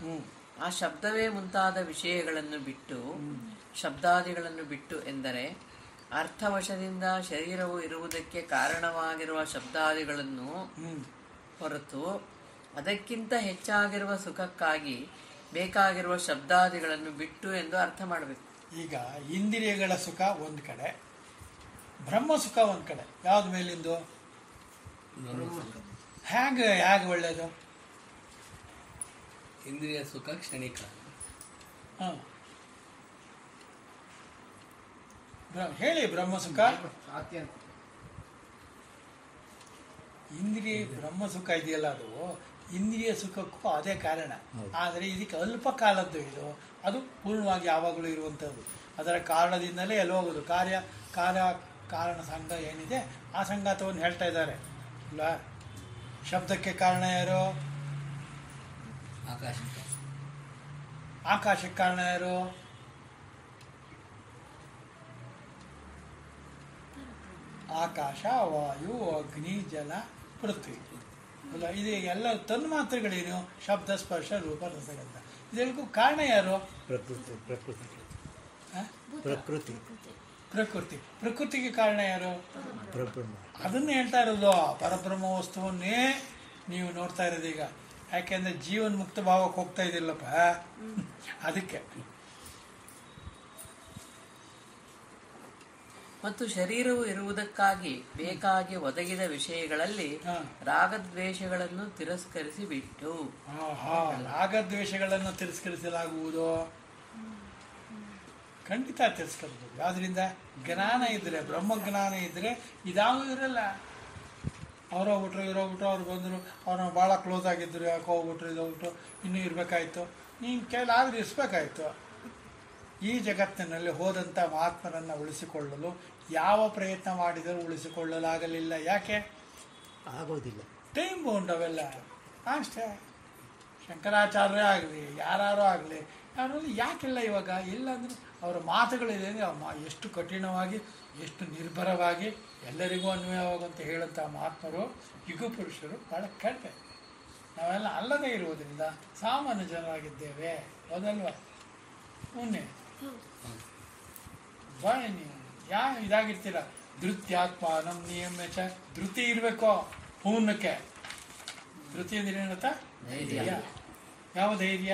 ಆ ಶಬ್ದವೇ ಮುಂತಾದ ವಿಷಯಗಳನ್ನು ಬಿಟ್ಟು ಶಬ್ದಾದಿಗಳನ್ನು ಬಿಟ್ಟು ಎಂದರೆ ಅರ್ಥವಶದಿಂದ ಶರೀರವು ಇರುವುದಕ್ಕೆ ಕಾರಣವಾಗಿರುವ ಶಬ್ದಾದಿಗಳನ್ನು ಹೊರತು ಅದಕ್ಕಿಂತ ಹೆಚ್ಚಾಗಿರುವ ಸುಖಕ್ಕಾಗಿ ಬೇಕಾಗಿರುವ ಶಬ್ದಾದಿಗಳನ್ನು ಬಿಟ್ಟು ಎಂದು ಅರ್ಥ ಮಾಡಬೇಕು. ಈಗ ಇಂದ್ರಿಯಗಳ ಸುಖ ಒಂದು ಕಡೆ, ಬ್ರಹ್ಮ ಸುಖ ಒಂದು ಕಡೆ. ಯಾವ್ದು ಮೇಲಿಂದು? ಹೇಗೆ ಒಳ್ಳೆಯದು? ಇಂದ್ರಿಯ ಸುಖ ಕ್ಷಣಿಕ. ಹೇಳಿ. ಬ್ರಹ್ಮ ಸುಖ ಇಂದ್ರಿಯ ಬ್ರಹ್ಮ ಸುಖ ಇದೆಯಲ್ಲ, ಅದು ಇಂದ್ರಿಯ ಸುಖಕ್ಕೂ ಅದೇ ಕಾರಣ. ಆದರೆ ಇದಕ್ಕೆ ಅಲ್ಪ ಕಾಲದ್ದು ಇದು, ಅದು ಪೂರ್ಣವಾಗಿ ಯಾವಾಗಲೂ ಇರುವಂಥದ್ದು. ಅದರ ಕಾರಣದಿಂದಲೇ ಎಲ್ಲಿ ಹೋಗೋದು. ಕಾರಣ ಸಂಘ ಏನಿದೆ ಆ ಸಂಘಾತವನ್ನು ಹೇಳ್ತಾ ಇದ್ದಾರೆ ಅಲ್ಲ. ಶಬ್ದಕ್ಕೆ ಕಾರಣ ಯಾರು? ಆಕಾಶಕ್ಕೆ ಕಾರಣ ಯಾರು? ಆಕಾಶ, ವಾಯು, ಅಗ್ನಿ, ಜಲ, ಪೃಥ್ವಿ ಅಲ್ಲ. ಇದು ಎಲ್ಲ ತನ್ಮಾತ್ರೆಗಳೇನು? ಶಬ್ದ, ಸ್ಪರ್ಶ, ರೂಪ, ರಸಗಂಧ. ಇದೆಲ್ಲಕ್ಕೂ ಕಾರಣ ಯಾರು? ಪ್ರಕೃತಿಗೆ ಕಾರಣ ಯಾರು? ಅದನ್ನೇ ಹೇಳ್ತಾ ಇರೋದು. ಪರಬ್ರಹ್ಮ ವಸ್ತುವನ್ನೇ ನೀವು ನೋಡ್ತಾ ಇರೋದು ಈಗ. ಯಾಕೆಂದ್ರೆ ಜೀವನ್ ಮುಕ್ತ ಭಾವಕ್ಕೆ ಹೋಗ್ತಾ ಇದಿಲ್ಲಪ್ಪ, ಅದಕ್ಕೆ. ಮತ್ತು ಶರೀರವು ಇರುವುದಕ್ಕಾಗಿ ಬೇಕಾಗಿ ಒದಗಿದ ವಿಷಯಗಳಲ್ಲಿ ರಾಗದ್ವೇಷಗಳನ್ನು ತಿರಸ್ಕರಿಸಿ ಬಿಟ್ಟು. ರಾಗದ್ವೇಷಗಳನ್ನು ತಿರಸ್ಕರಿಸಲಾಗುವುದು? ಖಂಡಿತ ತಿರಸ್ಕರಿಸಬಹುದು. ಯಾವ್ದ್ರಿಂದ? ಜ್ಞಾನ ಇದ್ರೆ, ಬ್ರಹ್ಮಜ್ಞಾನ ಇದ್ರೆ ಇದಾಗೂ ಇರಲ್ಲ. ಅವ್ರು ಹೋಗ್ಬಿಟ್ರು, ಇವ್ರು ಹೋಗ್ಬಿಟ್ರು, ಅವ್ರು ಬಂದರು, ಅವ್ರು ಭಾಳ ಕ್ಲೋಸ್ ಆಗಿದ್ರು, ಯಾಕೆ ಹೋಗ್ಬಿಟ್ರು, ಇದೋಗ್ಬಿಟ್ರು, ಇನ್ನೂ ಇರಬೇಕಾಯ್ತು, ನೀನು ಕೈಲಾದ್ರೂ ಇರಿಸ್ಬೇಕಾಯ್ತು. ಈ ಜಗತ್ತಿನಲ್ಲಿ ಹೋದಂಥ ಮಹಾತ್ಮರನ್ನು ಉಳಿಸಿಕೊಳ್ಳಲು ಯಾವ ಪ್ರಯತ್ನ ಮಾಡಿದರೂ ಉಳಿಸಿಕೊಳ್ಳಲಾಗಲಿಲ್ಲ. ಯಾಕೆ? ಆಗೋದಿಲ್ಲ. ಟೈಮ್ ಬೌಂಡ್ ಅವೆಲ್ಲ ಅಷ್ಟೇ. ಶಂಕರಾಚಾರ್ಯ ಆಗಲಿ, ಯಾರು ಆಗಲಿ, ಯಾರಲ್ಲಿ ಯಾಕೆಲ್ಲ ಇವಾಗ ಇಲ್ಲ ಅಂದರೆ ಅವರ ಮಾತುಗಳಿದೆ ಅಂದರೆ ಎಷ್ಟು ಕಠಿಣವಾಗಿ, ಎಷ್ಟು ನಿರ್ಭರವಾಗಿ ಎಲ್ಲರಿಗೂ ಅನ್ವಯವಾಗುವಂತ ಹೇಳುವಂಥ ಮಹಾತ್ಮರು, ಯುಗ ಪುರುಷರು ಭಾಳ ಕಡಿಮೆ. ನಾವೆಲ್ಲ ಅಲ್ಲದೇ ಇರುವುದರಿಂದ ಸಾಮಾನ್ಯ ಜನರಾಗಿದ್ದೇವೆ, ಹೌದಲ್ವ? ಮುನ್ನೆ ಬಾಯ್ ನೀವು ಇದಾಗಿರ್ತೀರ. ಧೃತ್ಯಾತ್ಮಾನಂ ನಿಯಮ್ಯ ಚ. ಧೃತಿ ಇರಬೇಕು ಪೂರ್ಣಕ್ಕೆ. ಧೃತಿ ಅಂದ್ರೆ ಏನಂತ? ಧೈರ್ಯ. ಯಾವ ಧೈರ್ಯ?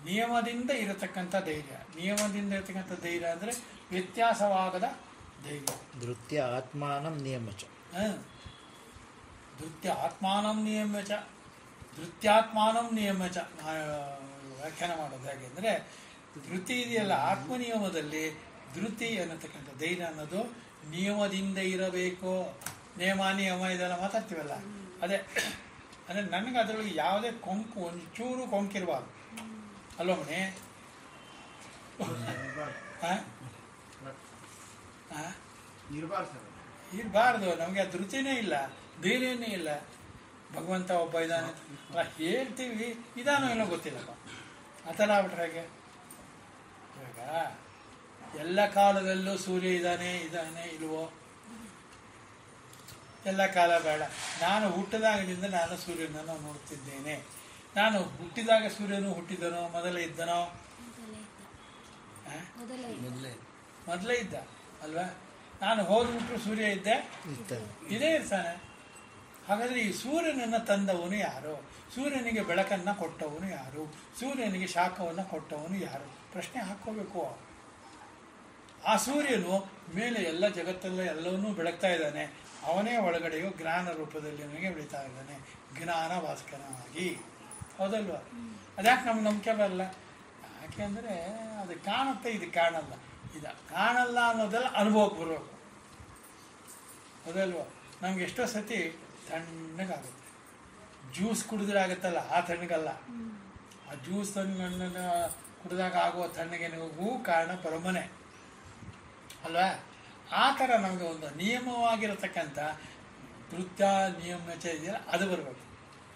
ನಿಯಮದಿಂದ ಇರತಕ್ಕಂಥ ಧೈರ್ಯ. ನಿಯಮದಿಂದ ಇರತಕ್ಕಂಥ ಧೈರ್ಯ ಅಂದರೆ ವ್ಯತ್ಯಾಸವಾಗದ ಧೈರ್ಯ. ಧೃತ್ಯ ಆತ್ಮಾನಂ ನಿಯಮ್ಯ ಚ. ಧೃತ್ಯ ಆತ್ಮಾನಂ ನಿಯಮ್ಯ ಚ. ಧೃತ್ಯಾತ್ಮಾನಂ ನಿಯಮ್ಯ ಚ ವ್ಯಾಖ್ಯಾನ ಮಾಡೋದು ಹೇಗೆ ಅಂದರೆ, ಧೃತಿ ಇದೆಯಲ್ಲ, ಆತ್ಮನಿಯಮದಲ್ಲಿ ಧೃತಿ ಅನ್ನತಕ್ಕಂಥ ಧೈರ್ಯ ಅನ್ನೋದು ನಿಯಮದಿಂದ ಇರಬೇಕು. ನಿಯಮ ಇದೆಲ್ಲ ಮಾತಾಡ್ತೀವಲ್ಲ, ಅದೇ ಅಂದರೆ ನನಗೆ ಅದರೊಳಗೆ ಯಾವುದೇ ಕೊಂಕು, ಒಂಚೂರು ಕೊಂಕಿರಬಾರ್ದು ಅಲ್ವ ಮಣಿ? ಇರಬಾರ್ದು. ನಮಗೆ ಆ ಧೃತಿನೇ ಇಲ್ಲ, ಧೈರ್ಯನೇ ಇಲ್ಲ. ಭಗವಂತ ಒಬ್ಬ ಇದ್ದಾನೆ ಹೇಳ್ತೀವಿ, ಇದಾನೋ ಏನೋ ಗೊತ್ತಿಲ್ಲಪ್ಪ, ಆ ಥರ ಆಗ್ಬಿಟ್ರೆ ಹಾಗೆ. ಇವಾಗ ಎಲ್ಲ ಕಾಲದಲ್ಲೂ ಸೂರ್ಯ ಇದ್ದಾನೆ ಇಲ್ವೋ? ಎಲ್ಲ ಕಾಲ ಬೇಡ. ನಾನು ಹುಟ್ಟಿದಾಗದಿಂದ ನಾನು ಸೂರ್ಯನನ್ನು ನೋಡ್ತಿದ್ದೇನೆ. ನಾನು ಹುಟ್ಟಿದಾಗ ಸೂರ್ಯನು ಹುಟ್ಟಿದನೋ, ಮೊದಲೇ ಇದ್ದನೋ? ಮೊದಲೇ ಇದ್ದ ಅಲ್ವಾ? ನಾನು ಹೋದ್ಬಿಟ್ರು ಸೂರ್ಯ ಇದ್ದೆ ಇದೇ ಇರ್ತಾನೆ. ಹಾಗಾದರೆ ಈ ಸೂರ್ಯನನ್ನು ತಂದವನು ಯಾರು? ಸೂರ್ಯನಿಗೆ ಬೆಳಕನ್ನು ಕೊಟ್ಟವನು ಯಾರು? ಸೂರ್ಯನಿಗೆ ಶಾಖವನ್ನು ಕೊಟ್ಟವನು ಯಾರು? ಪ್ರಶ್ನೆ ಹಾಕ್ಕೋಬೇಕು. ಆ ಸೂರ್ಯನು ಮೇಲೆ ಎಲ್ಲ ಜಗತ್ತೆಲ್ಲ ಎಲ್ಲವನ್ನೂ ಬೆಳಗ್ತಾ ಇದ್ದಾನೆ. ಅವನೇ ಒಳಗಡೆಯೋ ಜ್ಞಾನ ರೂಪದಲ್ಲಿ ನನಗೆ ಬೆಳೀತಾ ಇದ್ದಾನೆ, ಜ್ಞಾನ ಭಾಸ್ಕರನಾಗಿ. ಹೌದಲ್ವ? ಅದ್ಯಾಕೆ ನಮ್ಗೆ ನಂಬಿಕೆ ಬರಲ್ಲ? ಯಾಕೆಂದರೆ ಅದು ಕಾಣುತ್ತೆ, ಇದು ಕಾಣಲ್ಲ. ಇದು ಕಾಣಲ್ಲ ಅನ್ನೋದೆಲ್ಲ ಅನುಭವಕ್ಕೆ ಬರಬೇಕು. ಹೌದಲ್ವ? ನಮ್ಗೆ ಎಷ್ಟೋ ಸತಿ ತಣ್ಣಗಾಗುತ್ತೆ. ಜ್ಯೂಸ್ ಕುಡಿದ್ರೆ ಆಗುತ್ತಲ್ಲ, ಆ ತಣ್ಣಗಲ್ಲ. ಆ ಜ್ಯೂಸ್ ತಣ್ಣನ್ನು ಕುಡಿದಾಗ ಆಗುವ ತಣ್ಣಗೆನಿಗೂ ಕಾರಣ ಪರಮನೆ ಅಲ್ವಾ? ಆ ಥರ ನಮಗೆ ಒಂದು ನಿಯಮವಾಗಿರತಕ್ಕಂಥ ನೃತ್ಯ ನಿಯಮ ಇದೆಯಲ್ಲ, ಅದು ಬರಬೇಕು.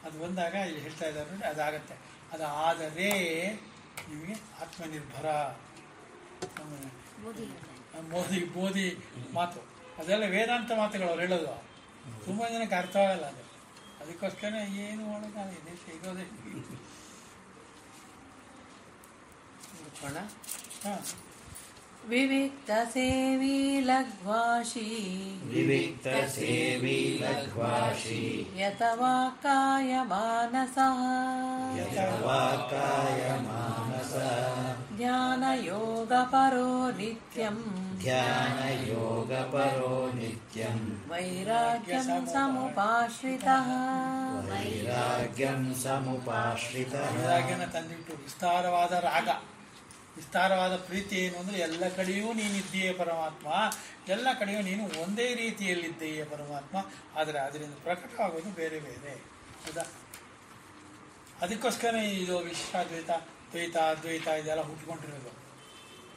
ಅದು ಬಂದಾಗ ಇಲ್ಲಿ ಹೇಳ್ತಾ ಇದ್ದಾರೆ ನೋಡಿ, ಅದಾಗತ್ತೆ. ಅದಾದರೆ ನಿಮಗೆ ಆತ್ಮನಿರ್ಭರ. ಮೋದಿ ಮಾತು ಅದೆಲ್ಲ ವೇದಾಂತ ಮಾತುಗಳು ಅವ್ರು ಹೇಳೋದು. ತುಂಬ ಜನಕ್ಕೆ ಅರ್ಥವಾಗಲ್ಲ ಅದು. ಅದಕ್ಕೋಸ್ಕರ ಏನು ಒಳಗಾಗ ದೇಶ ಇರೋದೇ. ಹಾಂ. ವಿವಿಕ್ತ ಸೇವಿ ಲಘ್ವಾಶಿ ಯತವಾ ಕಾಯ ಮಾನಸಃ ಧ್ಯಾನ ಯೋಗ ಪರೋ ನಿತ್ಯಂ ವೈರಾಗ್ಯಂ ಸಮುಪಾಶ್ರಿತಃ ವೈರಾಗ್ಯನ ತಂದಿಟ್ಟು ವಿಸ್ತಾರವಾದ ರಾಗ, ವಿಸ್ತಾರವಾದ ಪ್ರೀತಿ ಏನು ಅಂದರೆ ಎಲ್ಲ ಕಡೆಯೂ ನೀನಿದ್ದೀಯೇ ಪರಮಾತ್ಮ, ಎಲ್ಲ ಕಡೆಯೂ ನೀನು ಒಂದೇ ರೀತಿಯಲ್ಲಿದ್ದೀಯೇ ಪರಮಾತ್ಮ. ಆದರೆ ಅದರಿಂದ ಪ್ರಕಟವಾಗೋದು ಬೇರೆ ಬೇರೆ. ಹೌದಾ? ಅದಕ್ಕೋಸ್ಕರ ಇದು ವಿಶಿಷ್ಟಾದ್ವೈತ, ದ್ವೈತ, ಅದ್ವೈತ ಇದೆಲ್ಲ ಹುಟ್ಕೊಂಡಿರೋದು.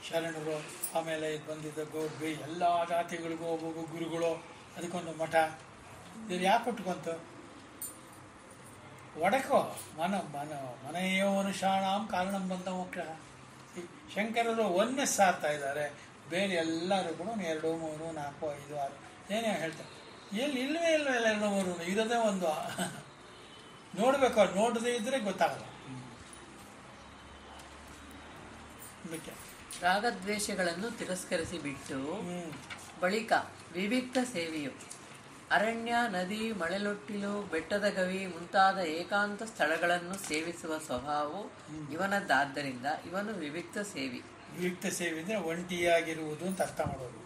ಶರಣರು, ಆಮೇಲೆ ಇದು ಬಂದಿದ್ದ ಗೌಡ್ಬಿ, ಎಲ್ಲ ಜಾತಿಗಳಿಗೂ ಒಬ್ಬೊಬ್ಬ ಗುರುಗಳು, ಅದಕ್ಕೊಂದು ಮಠ. ಇದು ಯಾಕೆ ಹುಟ್ಕೊಂತು? ಒಡಕೋ ಮನೆಯೋ ಮನುಷ್ಯಾಣಾಂ ಕಾರಣಂ ಬಂದ ಮೋಕ್ಷ. ಶಂಕರರು ಒಂದೇ ಸಾರ್ತಾ ಇದ್ದಾರೆ, ಬೇರೆ ಎಲ್ಲರೂ ಕೂಡ 2, 3, 4, 5, 6 ಏನೇ ಹೇಳ್ತಾರೆ. ಇಲ್ಲವೇ 2, 3 ಇರೋದೇ ಒಂದು. ನೋಡ್ಬೇಕು, ಅವ್ರು ನೋಡದೇ ಇದ್ರೆ ಗೊತ್ತಾಗಲ್ಲ. ರಾಗದ್ವೇಷಗಳನ್ನು ತಿರಸ್ಕರಿಸಿ ಬಿಟ್ಟು ಬಳಿಕ ವಿವಿಕ್ತ ಸೇವೆಯು ಅರಣ್ಯ, ನದಿ, ಮಳೆಲೊಟ್ಟಿಲು, ಬೆಟ್ಟದ ಗವಿ ಮುಂತಾದ ಏಕಾಂತ ಸ್ಥಳಗಳನ್ನು ಸೇವಿಸುವ ಸ್ವಭಾವವು ಇವನದ್ದಾದ್ದರಿಂದ ಇವನು ವಿವಿಕ್ತ ಸೇವಿ. ವಿವಿಕ್ತ ಸೇವೆ ಅಂದರೆ ಒಂಟಿಯಾಗಿರುವುದು ಅಂತ ಅರ್ಥ ಮಾಡೋದು.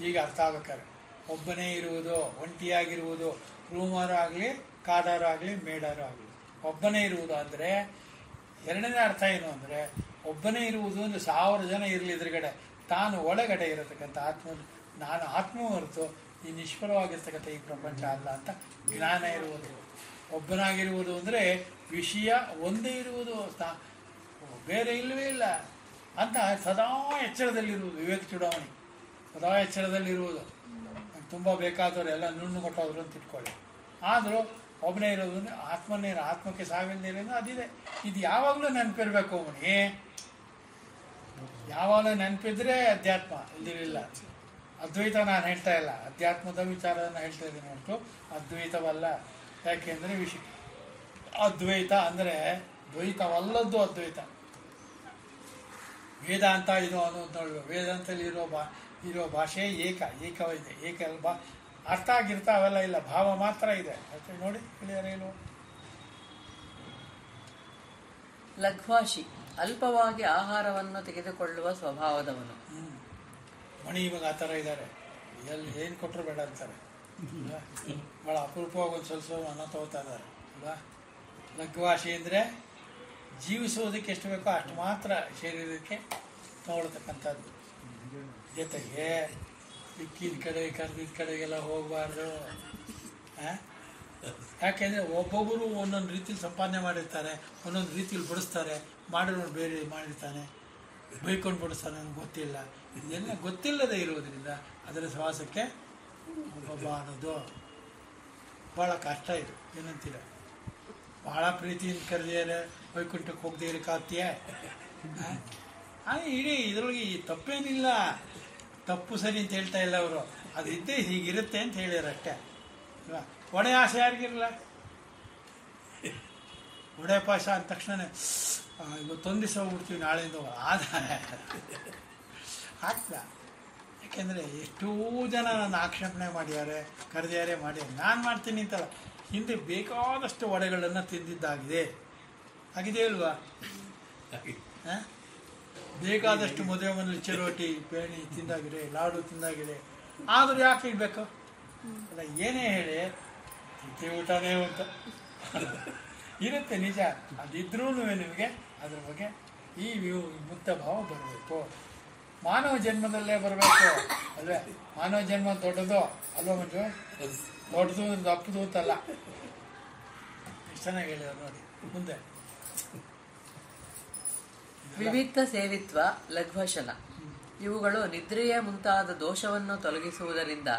ಈಗ ಅರ್ಥ ಆಗ್ಬೇಕಾದ್ರೆ ಒಬ್ಬನೇ ಇರುವುದು, ಒಂಟಿಯಾಗಿರುವುದು, ರೂಮಾರು ಆಗಲಿ, ಕಾದಾರು ಆಗಲಿ, ಮೇಡಾರು ಆಗಲಿ, ಒಬ್ಬನೇ ಇರುವುದು. ಅಂದರೆ ಎರಡನೇ ಅರ್ಥ ಏನು ಅಂದರೆ, ಒಬ್ಬನೇ ಇರುವುದು ಅಂದರೆ 1000 ಜನ ಇರಲಿ ಎದುರುಗಡೆ, ತಾನು ಒಳಗಡೆ ಇರತಕ್ಕಂಥ ನಾನು ಆತ್ಮ ಹೊರತು ಈ ನಿಷ್ಫಲವಾಗಿರ್ತಕ್ಕಂಥ ಈ ಪ್ರಪಂಚ ಅಲ್ಲ ಅಂತ ಜ್ಞಾನ ಇರುವುದು. ಒಬ್ಬನಾಗಿರುವುದು ಅಂದರೆ ವಿಷಯ ಒಂದೇ ಇರುವುದು, ಬೇರೆ ಇಲ್ಲವೇ ಇಲ್ಲ ಅಂತ ಸದಾ ಎಚ್ಚರದಲ್ಲಿರುವುದು. ವಿವೇಕ ಚೂಡಾವಣೆ ಸದಾ ಎಚ್ಚರದಲ್ಲಿರುವುದು. ತುಂಬ ಬೇಕಾದವರು ಎಲ್ಲ ನುಣ್ಣು ಕೊಟ್ಟೋದ್ರು ಅಂತ ಇಟ್ಕೊಳ್ಳಿ. ಆದರೂ ಒಬ್ಬನೇ ಇರೋದು ಅಂದರೆ ಆತ್ಮಕ್ಕೆ ಸಾವಿಲ್ಲದೇನು ಅದಿದೆ. ಇದು ಯಾವಾಗಲೂ ನೆನಪಿರಬೇಕು ಅವನಿಗೆ. ಯಾವಾಗಲೂ ನೆನಪಿದ್ರೆ ಅಧ್ಯಾತ್ಮ, ಇದಿರಲಿಲ್ಲ. ಅದ್ವೈತ ನಾನು ಹೇಳ್ತಾ ಇಲ್ಲ, ಅಧ್ಯಾತ್ಮದ ವಿಚಾರವನ್ನು ಹೇಳ್ತಾ ಇದ್ದೀನಿ ಹೊರತು ಅದ್ವೈತವಲ್ಲ. ಯಾಕೆಂದರೆ ಅದ್ವೈತ ಅಂದರೆ ದ್ವೈತವಲ್ಲದ್ದು ಅದ್ವೈತ. ವೇದಾಂತ ಇದು ಅನ್ನೋದು ನೋಡ್ಬೇಕು. ವೇದಾಂತದಲ್ಲಿ ಇರೋ ಭಾಷೆ ಏಕ ಅರ್ಥ ಆಗಿರ್ತಾ ಅವೆಲ್ಲ ಇಲ್ಲ, ಭಾವ ಮಾತ್ರ ಇದೆ. ಮತ್ತೆ ನೋಡಿ ಕ್ಲಿಯರ್ ಏನು. ಲಘ್ವಾಶಿ ಅಲ್ಪವಾಗಿ ಆಹಾರವನ್ನು ತೆಗೆದುಕೊಳ್ಳುವ ಸ್ವಭಾವದವನು. ಮಣಿ ಇವಾಗ ಆ ಥರ ಇದ್ದಾರೆ, ಎಲ್ಲಿ ಏನು ಕೊಟ್ಟರು ಬೇಡ ಅಂತಾರೆ. ಭಾಳ ಅಪರೂಪವಾಗಿ ಒಂದು ಸ್ವಲ್ಪ ಅನ್ನ ತಗೋತಾ ಇದ್ದಾರೆ ಅಲ್ವಾ. ಲಘ್ವಾಶಿ ಅಂದರೆ ಜೀವಿಸೋದಕ್ಕೆ ಎಷ್ಟು ಬೇಕೋ ಅಷ್ಟು ಮಾತ್ರ ಶರೀರಕ್ಕೆ ತಗೊಳ್ತಕ್ಕಂಥದ್ದು. ಜೊತೆಗೆ ಇಕ್ಕಿದ ಕಡೆ ಕರೆದಿದ್ದ ಕಡೆಗೆಲ್ಲ ಹೋಗಬಾರ್ದು. ಯಾಕೆಂದರೆ ಒಬ್ಬೊಬ್ಬರು ಒಂದೊಂದು ರೀತಿಲಿ ಸಂಪಾದನೆ ಮಾಡಿರ್ತಾರೆ, ಒಂದೊಂದು ರೀತಿಲಿ ಬಡಿಸ್ತಾರೆ. ಮಾಡಿರೋರು ಬೇರೆ ಮಾಡಿರ್ತಾನೆ, ಬೈಕೊಂಡು ಬಡಿಸ್ತಾನೆ, ನನಗೆ ಗೊತ್ತಿಲ್ಲ. ಇದೆಲ್ಲ ಗೊತ್ತಿಲ್ಲದೆ ಇರೋದ್ರಿಂದ ಅದರ ಸವಾಸಕ್ಕೆ ಒಬ್ಬೊಬ್ಬ ಅನ್ನೋದು ಭಾಳ ಕಷ್ಟ. ಇದು ಏನಂತೀರ, ಭಾಳ ಪ್ರೀತಿಯಿಂದ ಕರೆದಿದ್ದಾರೆ, ವೈಕುಂಠಕ್ಕೆ ಹೋಗದೆ ಇರೋಕ್ಕಾಗ್ತೀಯ? ಇಡೀ ಇದರೊಳಗೆ ಈ ತಪ್ಪೇನಿಲ್ಲ, ತಪ್ಪು ಸರಿ ಅಂತ ಹೇಳ್ತಾ ಇಲ್ಲ ಅವರು. ಅದು ಇದ್ದೇ ಹೀಗಿರುತ್ತೆ ಅಂತ ಹೇಳ್ಯಾರ ಅಷ್ಟೇ ಅಲ್ವಾ. ಒಡೆ ಆಸೆ ಯಾರಿಗಿರಲ್ಲ? ಒಡೆ ಪಾಶ ಅಂದ ತಕ್ಷಣ ಇವತ್ತೊಂದು ದಿವಸ ಹೋಗ್ಬಿಡ್ತೀವಿ, ನಾಳೆಯಿಂದ ಹಾಕ್ದ. ಯಾಕೆಂದರೆ ಎಷ್ಟೋ ಜನ ನನ್ನ ಆಕ್ಷೇಪಣೆ ಮಾಡಿದ್ದಾರೆ, ಕರೆದಿದ್ದಾರೆ, ಮಾಡಿದ್ದಾರೆ. ನಾನು ಮಾಡ್ತೀನಿ ಅಂತಲ್ಲ, ಹಿಂದೆ ಬೇಕಾದಷ್ಟು ವಡೆಗಳನ್ನು ತಿಂದಿದ್ದಾಗಿದೆ. ಆಗಿದೆ ಅಲ್ವಾ? ಬೇಕಾದಷ್ಟು ಮದುವೆ ಮನೇಲಿ ಚಿರೋಟಿ ಪೇಣಿ ತಿಂದಾಗಿದೆ, ಲಾಡು ತಿಂದಾಗಿದೆ. ಆದರೂ ಯಾಕೆ ಇಡಬೇಕು? ಅಲ್ಲ, ಏನೇ ಹೇಳಿ ತಿಂತಿ ಊಟನೇ ಅಂತ ಇರುತ್ತೆ, ನಿಜ. ಅದಿದ್ರೂ ನಿಮಗೆ ಅದ್ರ ಬಗ್ಗೆ ಈ ಮುಕ್ತ ಭಾವ ಬರಬೇಕು. ಮಾನವ ಜನ್ಮದಲ್ಲೇ ಬರಬೇಕು ಅಲ್ವೇ? ಮಾನವ ಜನ್ಮ ದೊಡ್ಡದು ಅಲ್ವಾ ಮಂಜು? ದೊಡ್ಡದು ದಪ್ಪದು ಅಂತಲ್ಲ. ಎಷ್ಟು ಚೆನ್ನಾಗಿ ಹೇಳಿದ್ರು ನೋಡಿ. ಮುಂದೆ ವಿವಿಕ್ತ ಸೇವಿತ್ವ, ಲಘ್ವಶನ ಇವುಗಳು ನಿದ್ರೆಯ ಮುಂತಾದ ದೋಷವನ್ನು ತೊಲಗಿಸುವುದರಿಂದ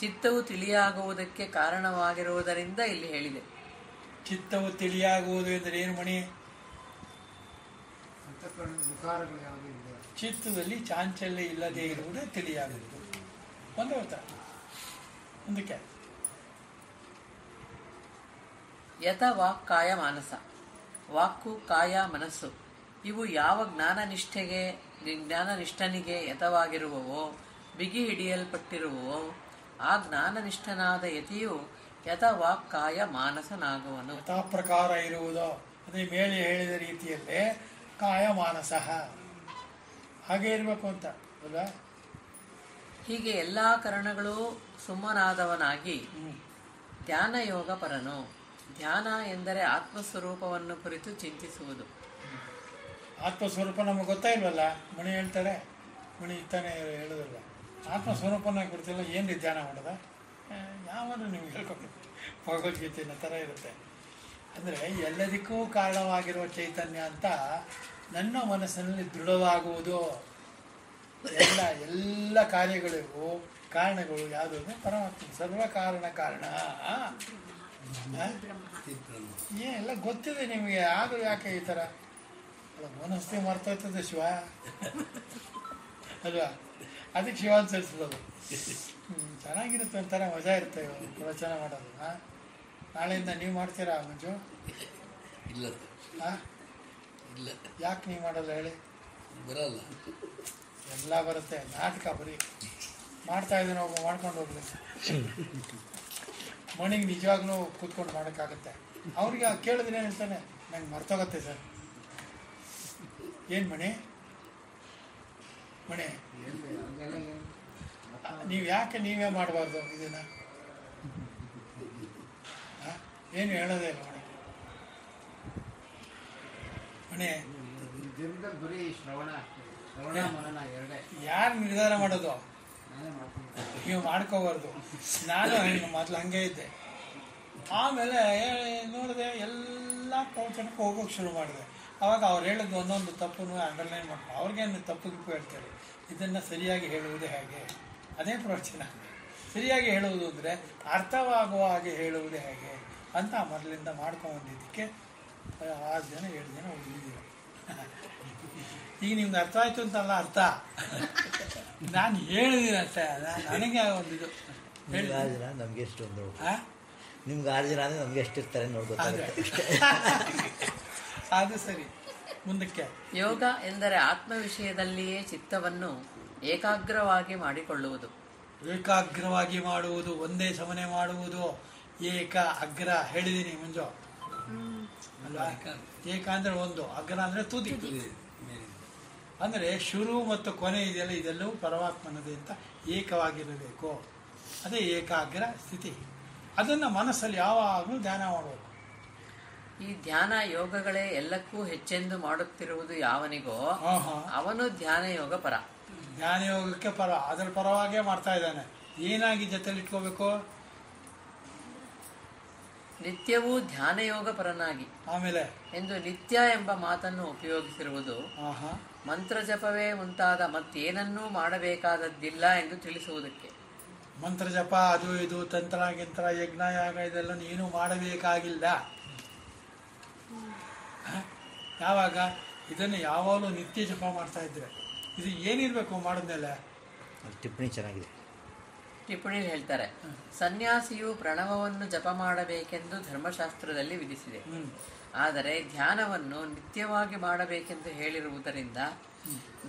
ಚಿತ್ತವು ತಿಳಿಯಾಗುವುದಕ್ಕೆ ಕಾರಣವಾಗಿರುವುದರಿಂದ ಇಲ್ಲಿ ಹೇಳಿದೆ. ಚಿತ್ತವು ತಿಳಿಯಾಗುವುದು ಎಂದರೆ ಏನು ಮಣಿ? ಚಿತ್ತದಲ್ಲಿ ಚಾಂಚಲ್ಯ ಇಲ್ಲದೆ ಇರುವುದೇ ತಿಳಿಯಾಗುವುದು. ಒಂದು ಗೊತ್ತಾ? ಮುಂದಕ್ಕೆ ಯಥ ವಾಕ್ ಕಾಯ ಮಾನಸ, ವಾಕು ಕಾಯ ಮನಸ್ಸು ಇವು ಯಾವ ಜ್ಞಾನನಿಷ್ಠನಿಗೆ ಯಥವಾಗಿರುವವೋ, ಬಿಗಿ ಹಿಡಿಯಲ್ಪಟ್ಟಿರುವವೋ, ಆ ಜ್ಞಾನನಿಷ್ಠನಾದ ಯತಿಯು ಯಥ ವಾಕ್ ಕಾಯ ಮಾನಸನಾಗುವನು. ಯಥಾ ಪ್ರಕಾರ ಇರುವುದೋ, ಅದೇ ಮೇಲೆ ಹೇಳಿದ ರೀತಿಯಲ್ಲೇ ಕಾಯ ಮಾನಸ ಹಾಗೆ ಇರಬೇಕು ಅಂತ ಅಲ್ವಾ? ಹೀಗೆ ಎಲ್ಲಾ ಕರಣಗಳು ಸುಮ್ಮನಾದವನಾಗಿ ಧ್ಯಾನ ಯೋಗ ಪರನು. ಧ್ಯಾನ ಎಂದರೆ ಆತ್ಮಸ್ವರೂಪವನ್ನು ಕುರಿತು ಚಿಂತಿಸುವುದು. ಆತ್ಮಸ್ವರೂಪ ನಮಗೆ ಗೊತ್ತಾ ಇಲ್ವಲ್ಲ? ಮಣಿ ಹೇಳ್ತಾರೆ, ಮಣಿ ಇತ್ತಾನೆ ಹೇಳೋದಲ್ಲ. ಆತ್ಮಸ್ವರೂಪನ ಕುರಿತಿಲ್ಲ ಏನು ಧ್ಯಾನ ಮಾಡೋದ? ಯಾವಾಗಲೂ ನಿಮ್ಗೆ ಹೇಳ್ಕೊಬೇಕು. ಭಗವದ್ಗೀತೆಯ ಥರ ಇರುತ್ತೆ. ಅಂದರೆ ಎಲ್ಲದಕ್ಕೂ ಕಾರಣವಾಗಿರುವ ಚೈತನ್ಯ ಅಂತ ನನ್ನ ಮನಸ್ಸಿನಲ್ಲಿ ದೃಢವಾಗುವುದು. ಎಲ್ಲ ಕಾರ್ಯಗಳಿಗೂ ಕಾರಣಗಳು ಯಾವುದು? ಪರಮಾತ್ಮ. ಸರ್ವ ಕಾರಣ ಎಲ್ಲ ಗೊತ್ತಿದೆ ನಿಮಗೆ, ಆದರೂ ಯಾಕೆ ಈ ಥರ ಮನಸ್ಥಿತಿ ಮರ್ತೋಯ್ತದೆ ಶಿವ ಅಲ್ವಾ? ಅದಕ್ಕೆ ಶಿವ ಅನ್ಸರಿಸೋದು. ಚೆನ್ನಾಗಿರುತ್ತೆ, ಒಂಥರ ಮಜಾ ಇರುತ್ತೆ ಪ್ರವಚನ ಮಾಡೋದು. ನಾಳೆಯಿಂದ ನೀವು ಮಾಡ್ತೀರಾ ಮಂಜು? ಇಲ್ಲ. ಇಲ್ಲ. ಯಾಕೆ ನೀವು ಮಾಡಲ್ಲ ಹೇಳಿ? ಬರಲ್ಲ. ಎಲ್ಲ ಬರುತ್ತೆ. ನಾಟಕ ಬರೀ ಮಾಡ್ತಾ ಇದ್ದೀನಿ, ಒಬ್ಬ ಮಾಡ್ಕೊಂಡು ಹೋಗ್ಲಿ. ಮಣಿಗೆ ನಿಜವಾಗ್ಲೂ ಕೂತ್ಕೊಂಡು ಮಾಡೋಕ್ಕಾಗತ್ತೆ? ಅವ್ರಿಗೆ ಕೇಳಿದ್ರೆ ಏನು ಹೇಳ್ತಾನೆ? ನಂಗೆ ಮರ್ತೋಗತ್ತೆ ಸರ್. ಏನು ಮಣಿ ನೀವು ಯಾಕೆ ನೀವೇ ಮಾಡಬಾರ್ದು ಇದನ್ನ? ಏನು ಹೇಳೋದೇ ಇಲ್ಲ ಮಣಿ. ಯಾರು ನಿರ್ಧಾರ ಮಾಡೋದು? ನೀವು ಮಾಡ್ಕೋಬಾರ್ದು. ನಾನು ಮೊದಲು ಹಂಗೆ ಇದ್ದೆ. ಆಮೇಲೆ ನೋಡಿದೆ, ಎಲ್ಲ ಪ್ರವಚನಕ್ಕೆ ಹೋಗೋಕೆ ಶುರು ಮಾಡಿದೆ. ಆವಾಗ ಅವ್ರು ಹೇಳಿದ್ದು ಒಂದೊಂದು ತಪ್ಪನ್ನು ಅಂಡರ್ಲೈನ್ ಮಾಡ್ಕೊಂಡು ಅವ್ರಿಗೇನು ತಪ್ಪು ಹೇಳ್ತಾರೆ. ಇದನ್ನು ಸರಿಯಾಗಿ ಹೇಳುವುದು ಹೇಗೆ? ಅದೇ ಪ್ರವಚನ. ಸರಿಯಾಗಿ ಹೇಳುವುದು ಅಂದರೆ ಅರ್ಥವಾಗುವ ಹಾಗೆ ಹೇಳುವುದು ಹೇಗೆ ಅಂತ ಮೊದಲಿಂದ ಮಾಡ್ಕೊಂಬಂದಿದ್ದಕ್ಕೆ 6 ಜನ 7 ಜನ ಓದಿದ್ದೀರ. ಈಗ ನಿಮ್ಗೆ ಅರ್ಥ ಆಯ್ತು ಅಂತಲ್ಲ ಅರ್ಥ, ನಾನು ಹೇಳಿದ್ದೀನಿ ಅಷ್ಟೇ. ನನಗೆ ಒಂದಿದು ನಮ್ಗೆ ಎಷ್ಟು ಒಂದು ನಿಮ್ಗೆ 6 ಜನ ಅಂದರೆ ನಮ್ಗೆ ಎಷ್ಟಿರ್ತಾರೆ ನೋಡ್ಬೇಕಾಗುತ್ತೆ. ಅದು ಸರಿ. ಮುಂದಕ್ಕೆ ಯೋಗ ಎಂದರೆ ಆತ್ಮ ವಿಷಯದಲ್ಲಿಯೇ ಚಿತ್ತವನ್ನು ಏಕಾಗ್ರವಾಗಿ ಮಾಡಿಕೊಳ್ಳುವುದು. ಏಕಾಗ್ರವಾಗಿ ಮಾಡುವುದು, ಒಂದೇ ಸಮನೆ ಮಾಡುವುದು. ಏಕ ಅಗ್ರ ಹೇಳಿದ್ದೀನಿ ಮಂಜು ಅಲ್ವಾ? ಏಕ ಅಂದ್ರೆ ಒಂದು, ಅಗ್ರ ಅಂದ್ರೆ ತುದಿ. ಅಂದರೆ ಶುರು ಮತ್ತು ಕೊನೆ ಇದೆಯಲ್ಲ, ಇದೆಲ್ಲವೂ ಪರಮಾತ್ಮನದೇ ಅಂತ ಏಕವಾಗಿರಬೇಕು. ಅದೇ ಏಕಾಗ್ರ ಸ್ಥಿತಿ. ಅದನ್ನು ಮನಸ್ಸಲ್ಲಿ ಯಾವಾಗಲೂ ಧ್ಯಾನ ಮಾಡಬೇಕು. ಈ ಧ್ಯಾನ ಯೋಗಗಳೇ ಎಲ್ಲಕ್ಕೂ ಹೆಚ್ಚೆಂದು ಮಾಡುತ್ತಿರುವುದು ಯಾವನಿಗೋ ಅವನು ಧ್ಯಾನ ಯೋಗ ಪರ. ಧ್ಯಾನ ಯೋಗಕ್ಕೆ ಪರ, ಅದರ ಪರವಾಗೇ ಮಾಡ್ತಾ ಇದ್ದಾನೆ. ಏನಾಗಿ ಜೊತೆಲಿ ಇಟ್ಕೋಬೇಕು? ನಿತ್ಯವೂ ಧ್ಯಾನ ಯೋಗ ಪರನಾಗಿ. ಆಮೇಲೆ ಎಂದು ನಿತ್ಯ ಎಂಬ ಮಾತನ್ನು ಉಪಯೋಗಿಸಿರುವುದು ಮಂತ್ರ ಜಪವೇ ಮುಂತಾದ ಮತ್ತೇನನ್ನೂ ಮಾಡಬೇಕಾದದ್ದಿಲ್ಲ ಎಂದು ತಿಳಿಸುವುದಕ್ಕೆ. ಮಂತ್ರ ಜಪ ಅದು ಇದು ತಂತ್ರ ಗಿಂತ್ರ ಯಜ್ಞ ಯಾಗ ಇದೆಲ್ಲ ಏನು ಮಾಡಬೇಕಾಗಿಲ್ಲ. ಯಾವಾಗ ಇದನ್ನು ಯಾವಾಗಲೂ ನಿತ್ಯ ಜಪ ಮಾಡ್ತಾ ಇದ್ರೆ ಇದು ಏನಿರ್ಬೇಕು ಮಾಡಿದ್ಮೇಲೆ? ಟಿಪ್ಪಣಿ ಚೆನ್ನಾಗಿದೆ. ಟಿಪ್ಪಣಿ ಹೇಳ್ತಾರೆ, ಸನ್ಯಾಸಿಯು ಪ್ರಣವವನ್ನು ಜಪ ಮಾಡಬೇಕೆಂದು ಧರ್ಮಶಾಸ್ತ್ರದಲ್ಲಿ ವಿಧಿಸಿದೆ. ಆದರೆ ಧ್ಯಾನವನ್ನು ನಿತ್ಯವಾಗಿ ಮಾಡಬೇಕೆಂದು ಹೇಳಿರುವುದರಿಂದ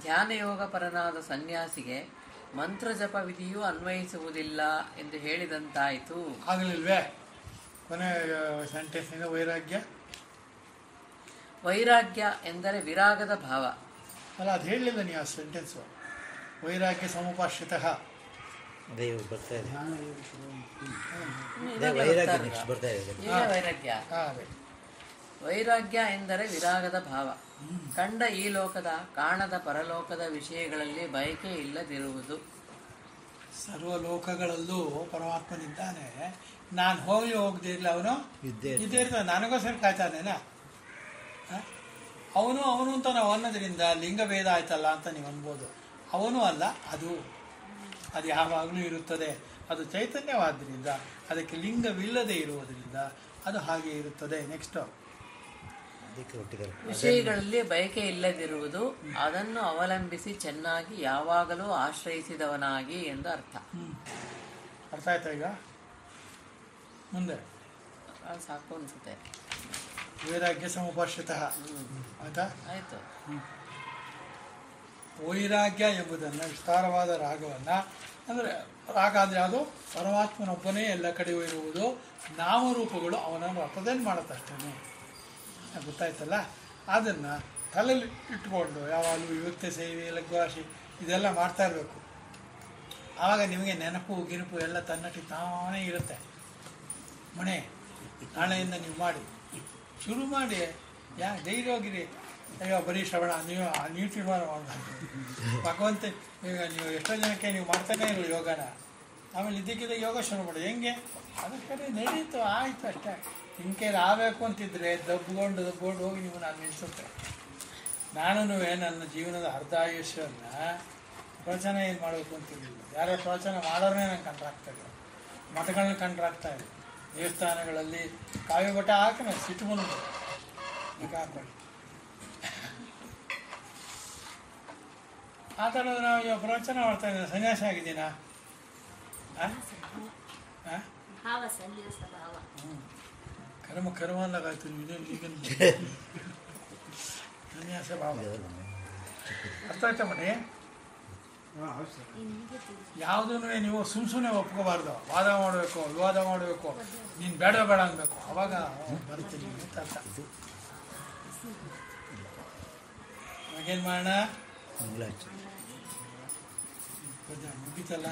ಧ್ಯಾನ ಯೋಗ ಪರನಾದ ಸನ್ಯಾಸಿಗೆ ಮಂತ್ರ ಜಪ ವಿಧಿಯೂ ಅನ್ವಯಿಸುವುದಿಲ್ಲ ಎಂದು ಹೇಳಿದಂತಾಯಿತು. ಆಗಲಿಲ್ವೇ ಕೊನೆ ಸೆಂಟೆನ್ಸಿನ ವೈರಾಗ್ಯ? ವೈರಾಗ್ಯ ಎಂದರೆ ವಿರಾಗದ ಭಾವ. ಅಲ್ಲ, ಅದು ಹೇಳಲಿಲ್ಲ ನೀವು ಆ ಸೆಂಟೆನ್ಸು. ವೈರಾಗ್ಯ ಸಮುಪಾಶ್ರಿತ. ಅದೇ ಬರ್ತಾ ಇದೆ. ಇವಾಗ ವೈರಾಗ್ಯ ಬರ್ತಾ ನೆಕ್ಸ್ಟ್ ಬರ್ತಾ ಇದೆ. ಈಗ ವೈರಾಗ್ಯ. ಅದೇ ವೈರಾಗ್ಯ ಎಂದರೆ ವಿರಾಗದ ಭಾವ. ಕಂಡ ಈ ಲೋಕದ ಕಾಣದ ಪರಲೋಕದ ವಿಷಯಗಳಲ್ಲಿ ಬಯಕೆ ಇಲ್ಲದಿರುವುದು. ಸರ್ವ ಲೋಕಗಳಲ್ಲೂ ಪರಮಾತ್ಮನಿದ್ದಾನೆ. ನಾನು ಹೋಗದೇ ಇರಲಿ, ಅವನು ಇದ್ದೇ ಇರ್ತಾನೆ. ನನಗೋಸ್ಕರ ಕಾಯ್ತಾನೇನ? ಅವನು ಅಂತ ನಾವು ಅನ್ನೋದ್ರಿಂದ ಲಿಂಗಭೇದ ಆಯ್ತಲ್ಲ ಅಂತ ನೀವು ಅನ್ಬೋದು. ಅವನು ಅಲ್ಲ, ಅದು ಯಾವಾಗಲೂ ಇರುತ್ತದೆ. ಅದು ಚೈತನ್ಯವಾದ್ದರಿಂದ ಅದಕ್ಕೆ ಲಿಂಗವಿಲ್ಲದೆ ಇರುವುದರಿಂದ ಅದು ಹಾಗೆ ಇರುತ್ತದೆ. ನೆಕ್ಸ್ಟ್, ವಿಷಯಗಳಲ್ಲಿ ಬಯಕೆ ಇಲ್ಲದಿರುವುದು, ಅದನ್ನು ಅವಲಂಬಿಸಿ ಚೆನ್ನಾಗಿ ಯಾವಾಗಲೂ ಆಶ್ರಯಿಸಿದವನಾಗಿ ಎಂದು ಅರ್ಥ. ಅರ್ಥ ಆಯ್ತಾ? ಈಗ ಮುಂದೆ ಸಾಕು ಅನ್ಸುತ್ತೆ. ವೈರಾಗ್ಯ ಸಮುಪಾಶ್ರಿತ ಆಯ್ತಾ? ಆಯ್ತು. ವೈರಾಗ್ಯ ಎಂಬುದನ್ನು ವಿಸ್ತಾರವಾದ ರಾಗವನ್ನು, ಅಂದರೆ ರಾಗ ಅಂದರೆ ಅದು ಪರಮಾತ್ಮನೊಬ್ಬನೇ ಎಲ್ಲ ಕಡೆಯೂ ಇರುವುದು. ನಾಮರೂಪಗಳು ಅವನನ್ನು ರೆಪ್ರೆಸೆಂಟ್ ಮಾಡುತ್ತಷ್ಟೇ. ಗೊತ್ತಾಯ್ತಲ್ಲ? ಅದನ್ನು ತಲೆಯಲ್ಲಿ ಇಟ್ಕೊಂಡು ಯಾವಾಗಲೂ ವಿಭಕ್ತಿ ಸೇವೆ ಲಘ್ವಾಸಿ ಇದೆಲ್ಲ ಮಾಡ್ತಾ ಇರಬೇಕು. ಆವಾಗ ನಿಮಗೆ ನೆನಪು ಗಿರುಪು ಎಲ್ಲ ತನ್ನಟಿ ತಾನೇ ಇರುತ್ತೆ. ಮನೆ ನಾಳೆಯಿಂದ ನೀವು ಮಾಡಿ ಶುರು ಮಾಡಿ. ಡೈಲಿ ಹೋಗಿರಿ. ಅಯ್ಯೋ ಬರೀ ಶ್ರವಣ, ನೀವು ತೀರ್ಮಾನ ಮಾಡಬಾರ್ದು. ಭಗವಂತ ಈಗ ನೀವು ಎಷ್ಟೋ ಜನಕ್ಕೆ ನೀವು ಮಾಡ್ತಾನೆ ಇರಲಿ ಯೋಗನ, ಆಮೇಲೆ ಇದಕ್ಕಿದ್ದ ಯೋಗ ಶುರು ಮಾಡಿ. ಹೆಂಗೆ ಅದಕ್ಕೆ ನಡೀತು, ಆಯಿತು ಅಷ್ಟೇ. ನಿಮ್ಮ ಕೈಲಿ ಆಗಬೇಕು ಅಂತಿದ್ರೆ ದಬ್ಕೊಂಡು ಹೋಗಿ ನೀವು ನಾನು ನಿಲ್ಲಿಸುತ್ತೆ. ನಾನು ನನ್ನ ಜೀವನದ ಅರ್ಧ ಆಯುಷ್ಯವನ್ನು ಪ್ರವಚನ ಏನು ಮಾಡಬೇಕು ಅಂತಿರಲಿಲ್ಲ. ಯಾರೋ ಪ್ರವಚನ ಮಾಡೋರನ್ನೇ ನಂಗೆ ಕಂಡ್ರಾಗ್ತಾಯಿಲ್ಲ. ಮಠಗಳನ್ನ ಕಂಡ್ರಾಗ್ತಾಯಿಲ್ಲ. ದೇವಸ್ಥಾನಗಳಲ್ಲಿ ಕಾವ್ಯ ಬಟ್ಟೆ ಹಾಕಿ ನಾನು ಸಿಟ್ಟು ಬಂದು ಹಾಕೊಳ್ಳಿ. ಆ ಥರದ ನಾವು ಇವಾಗ ಪ್ರವಚನ ಮಾಡ್ತಾ ಇದ್ದೀವಿ. ಸನ್ಯಾಸ ಆಗಿದ್ದೀನಾ? ಕರ್ಮ ಅಂದಾಗಾಯ್ತು. ಈಗ ಸನ್ಯಾಸ ಭಾವ ಅರ್ಥ ಆಯ್ತಾ ಮನೆ? ಯಾವುದನ್ನು ನೀವು ಸುಮ್ಮನೆ ಒಪ್ಕೋಬಾರ್ದು. ವಾದ ಮಾಡಬೇಕು, ವಿವಾದ ಮಾಡಬೇಕು, ನೀನು ಬೇಡ ಅನ್ಬೇಕು. ಅವಾಗ ಬರ್ತೀನಿ ಅಂತ ಅರ್ಥ. ಇವಾಗೇನು ಮಾಡೋಣ? ಮುಗಿತಲ್ಲ.